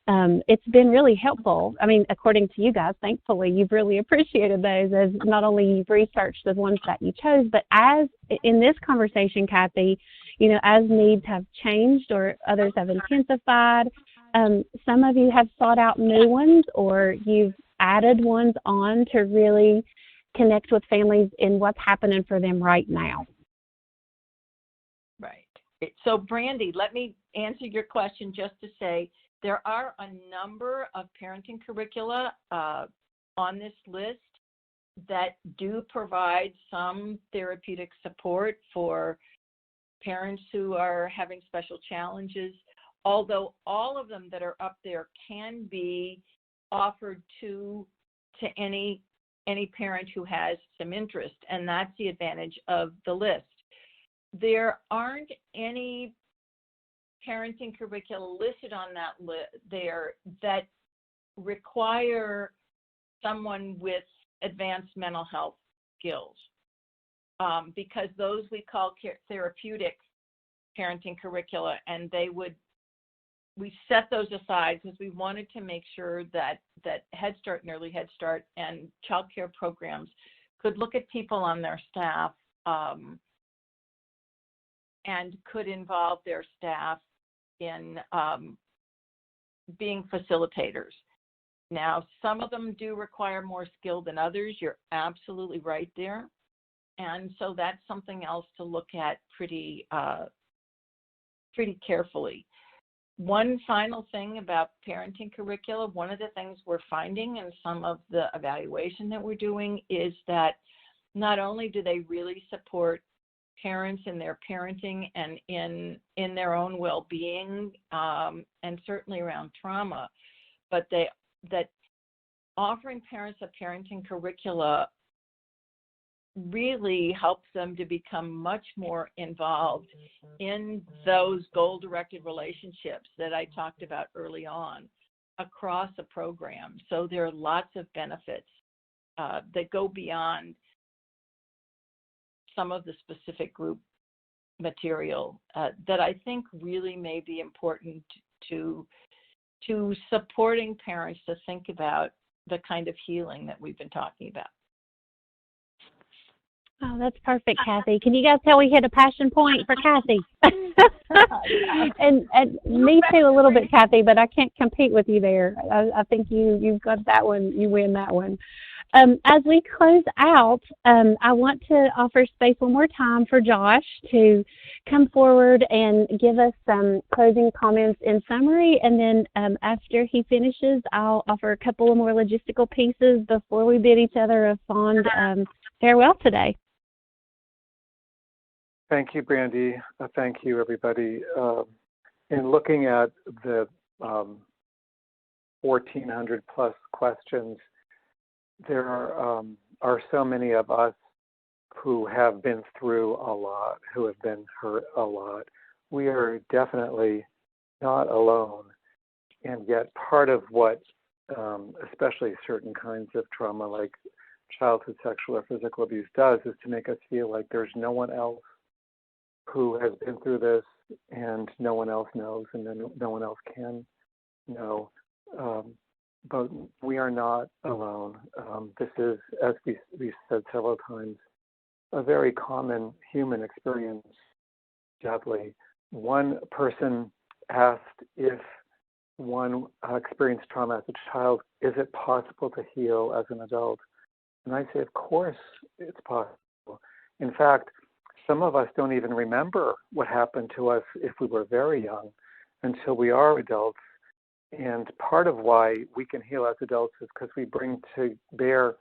S1: it's been really helpful. I mean, according to you guys, thankfully, you've really appreciated those, as not only you've researched the ones that you chose, but as in this conversation, Kathy, you know, as needs have changed or others have intensified, some of you have sought out new ones, or you've added ones on to really connect with families in what's happening for them right now.
S3: Right. So, Brandy, let me answer your question just to say there are a number of parenting curricula on this list that do provide some therapeutic support for parents who are having special challenges, although all of them that are up there can be offered to any parent who has some interest, and that's the advantage of the list. There aren't any parenting curricula listed on that list there that require someone with advanced mental health skills, because those we call therapeutic parenting curricula, and we set those aside because we wanted to make sure that Head Start and Early Head Start and child care programs could look at people on their staff and could involve their staff in being facilitators. Now, some of them do require more skill than others. You're absolutely right there. And so that's something else to look at pretty carefully. One final thing about parenting curricula, one of the things we're finding in some of the evaluation that we're doing is that not only do they really support parents in their parenting and in their own well-being, and certainly around trauma, but that offering parents a parenting curricula really helps them to become much more involved in those goal-directed relationships that I talked about early on across a program. So there are lots of benefits that go beyond some of the specific group material that I think really may be important to supporting parents to think about the kind of healing that we've been talking about.
S1: Oh, that's perfect, Kathy. Can you guys tell we hit a passion point for Kathy? and me too, a little bit, Kathy, but I can't compete with you there. I think you've got that one. You win that one. As we close out, I want to offer space one more time for Josh to come forward and give us some closing comments in summary, and then after he finishes, I'll offer a couple of more logistical pieces before we bid each other a fond farewell today.
S4: Thank you, Brandy. Thank you, everybody. In looking at the 1,400 plus questions, there are so many of us who have been through a lot, who have been hurt a lot. We are definitely not alone. And yet part of what, especially certain kinds of trauma like childhood sexual or physical abuse does, is to make us feel like there's no one else who has been through this, and no one else knows, and then no one else can know. But we are not alone. This is, as we said several times, a very common human experience, sadly. One person asked if one experienced trauma as a child, is it possible to heal as an adult? And I say, of course it's possible. In fact, some of us don't even remember what happened to us if we were very young until we are adults. And part of why we can heal as adults is because we bring to bear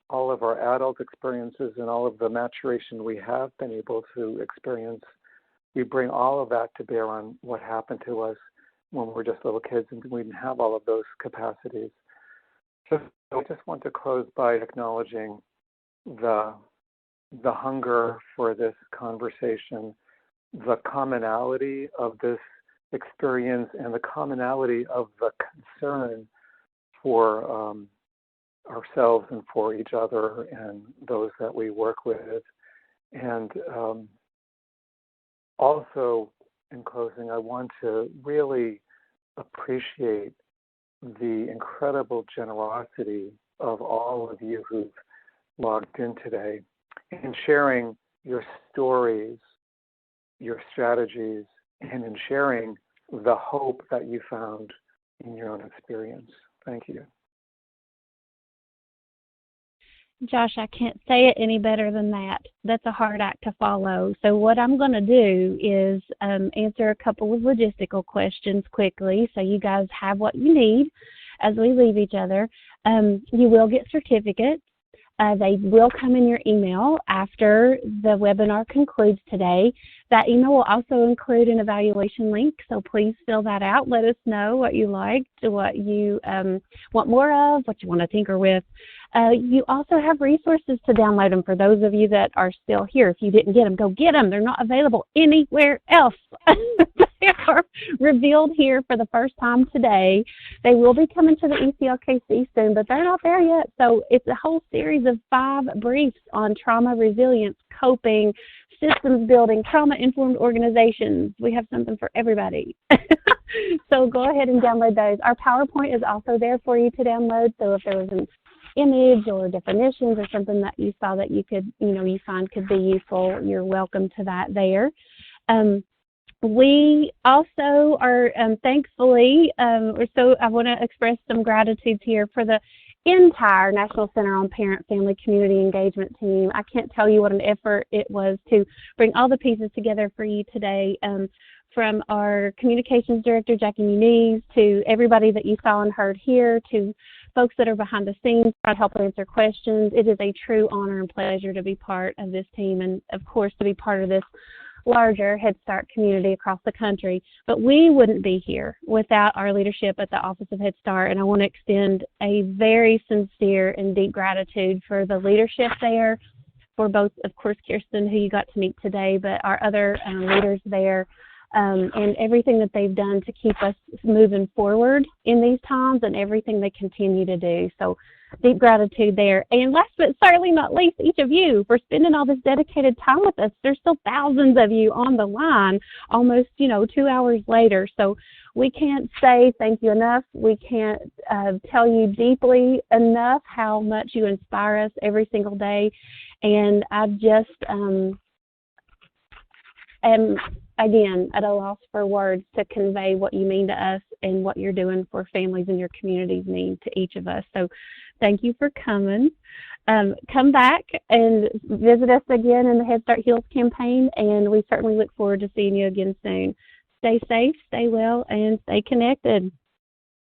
S4: all of our adult experiences and all of the maturation we have been able to experience. We bring all of that to bear on what happened to us when we were just little kids and we didn't have all of those capacities. So I just want to close by acknowledging the hunger for this conversation, the commonality of this experience, and the commonality of the concern for ourselves and for each other and those that we work with. And also, in closing, I want to really appreciate the incredible generosity of all of you who've logged in today in sharing your stories, your strategies, and in sharing the hope that you found in your own experience. Thank you.
S1: Josh, I can't say it any better than that. That's a hard act to follow. So what I'm going to do is answer a couple of logistical questions quickly so you guys have what you need as we leave each other. You will get certificates. They will come in your email after the webinar concludes today. That email will also include an evaluation link, so please fill that out. Let us know what you liked, what you want more of, what you want to tinker with. You also have resources to download them for those of you that are still here. If you didn't get them, go get them. They're not available anywhere else. They are revealed here for the first time today. They will be coming to the ECLKC soon, but they're not there yet. So it's a whole series of 5 briefs on trauma resilience, coping, systems building, trauma-informed organizations. We have something for everybody. So go ahead and download those. Our PowerPoint is also there for you to download. So if there was an image or definitions or something that you saw that you could, you find could be useful, you're welcome to that there. We also are thankfully, so I want to express some gratitude here for the entire National Center on Parent Family Community Engagement team. I can't tell you what an effort it was to bring all the pieces together for you today, from our communications director, Jackie Muniz, to everybody that you saw and heard here, to folks that are behind the scenes trying to help answer questions. It is a true honor and pleasure to be part of this team and, of course, to be part of this larger Head Start community across the country. But we wouldn't be here without our leadership at the Office of Head Start, and I want to extend a very sincere and deep gratitude for the leadership there, for both, of course, Kirsten, who you got to meet today, but our other leaders there, and everything that they've done to keep us moving forward in these times and everything they continue to do. So deep gratitude there. And last but certainly not least, each of you for spending all this dedicated time with us. There's still thousands of you on the line almost, 2 hours later. So we can't say thank you enough. We can't tell you deeply enough how much you inspire us every single day. And I just am, again, at a loss for words to convey what you mean to us and what you're doing for families in your communities mean to each of us. So thank you for coming. Come back and visit us again in the Head Start Heals campaign, and we certainly look forward to seeing you again soon. Stay safe, stay well, and stay connected.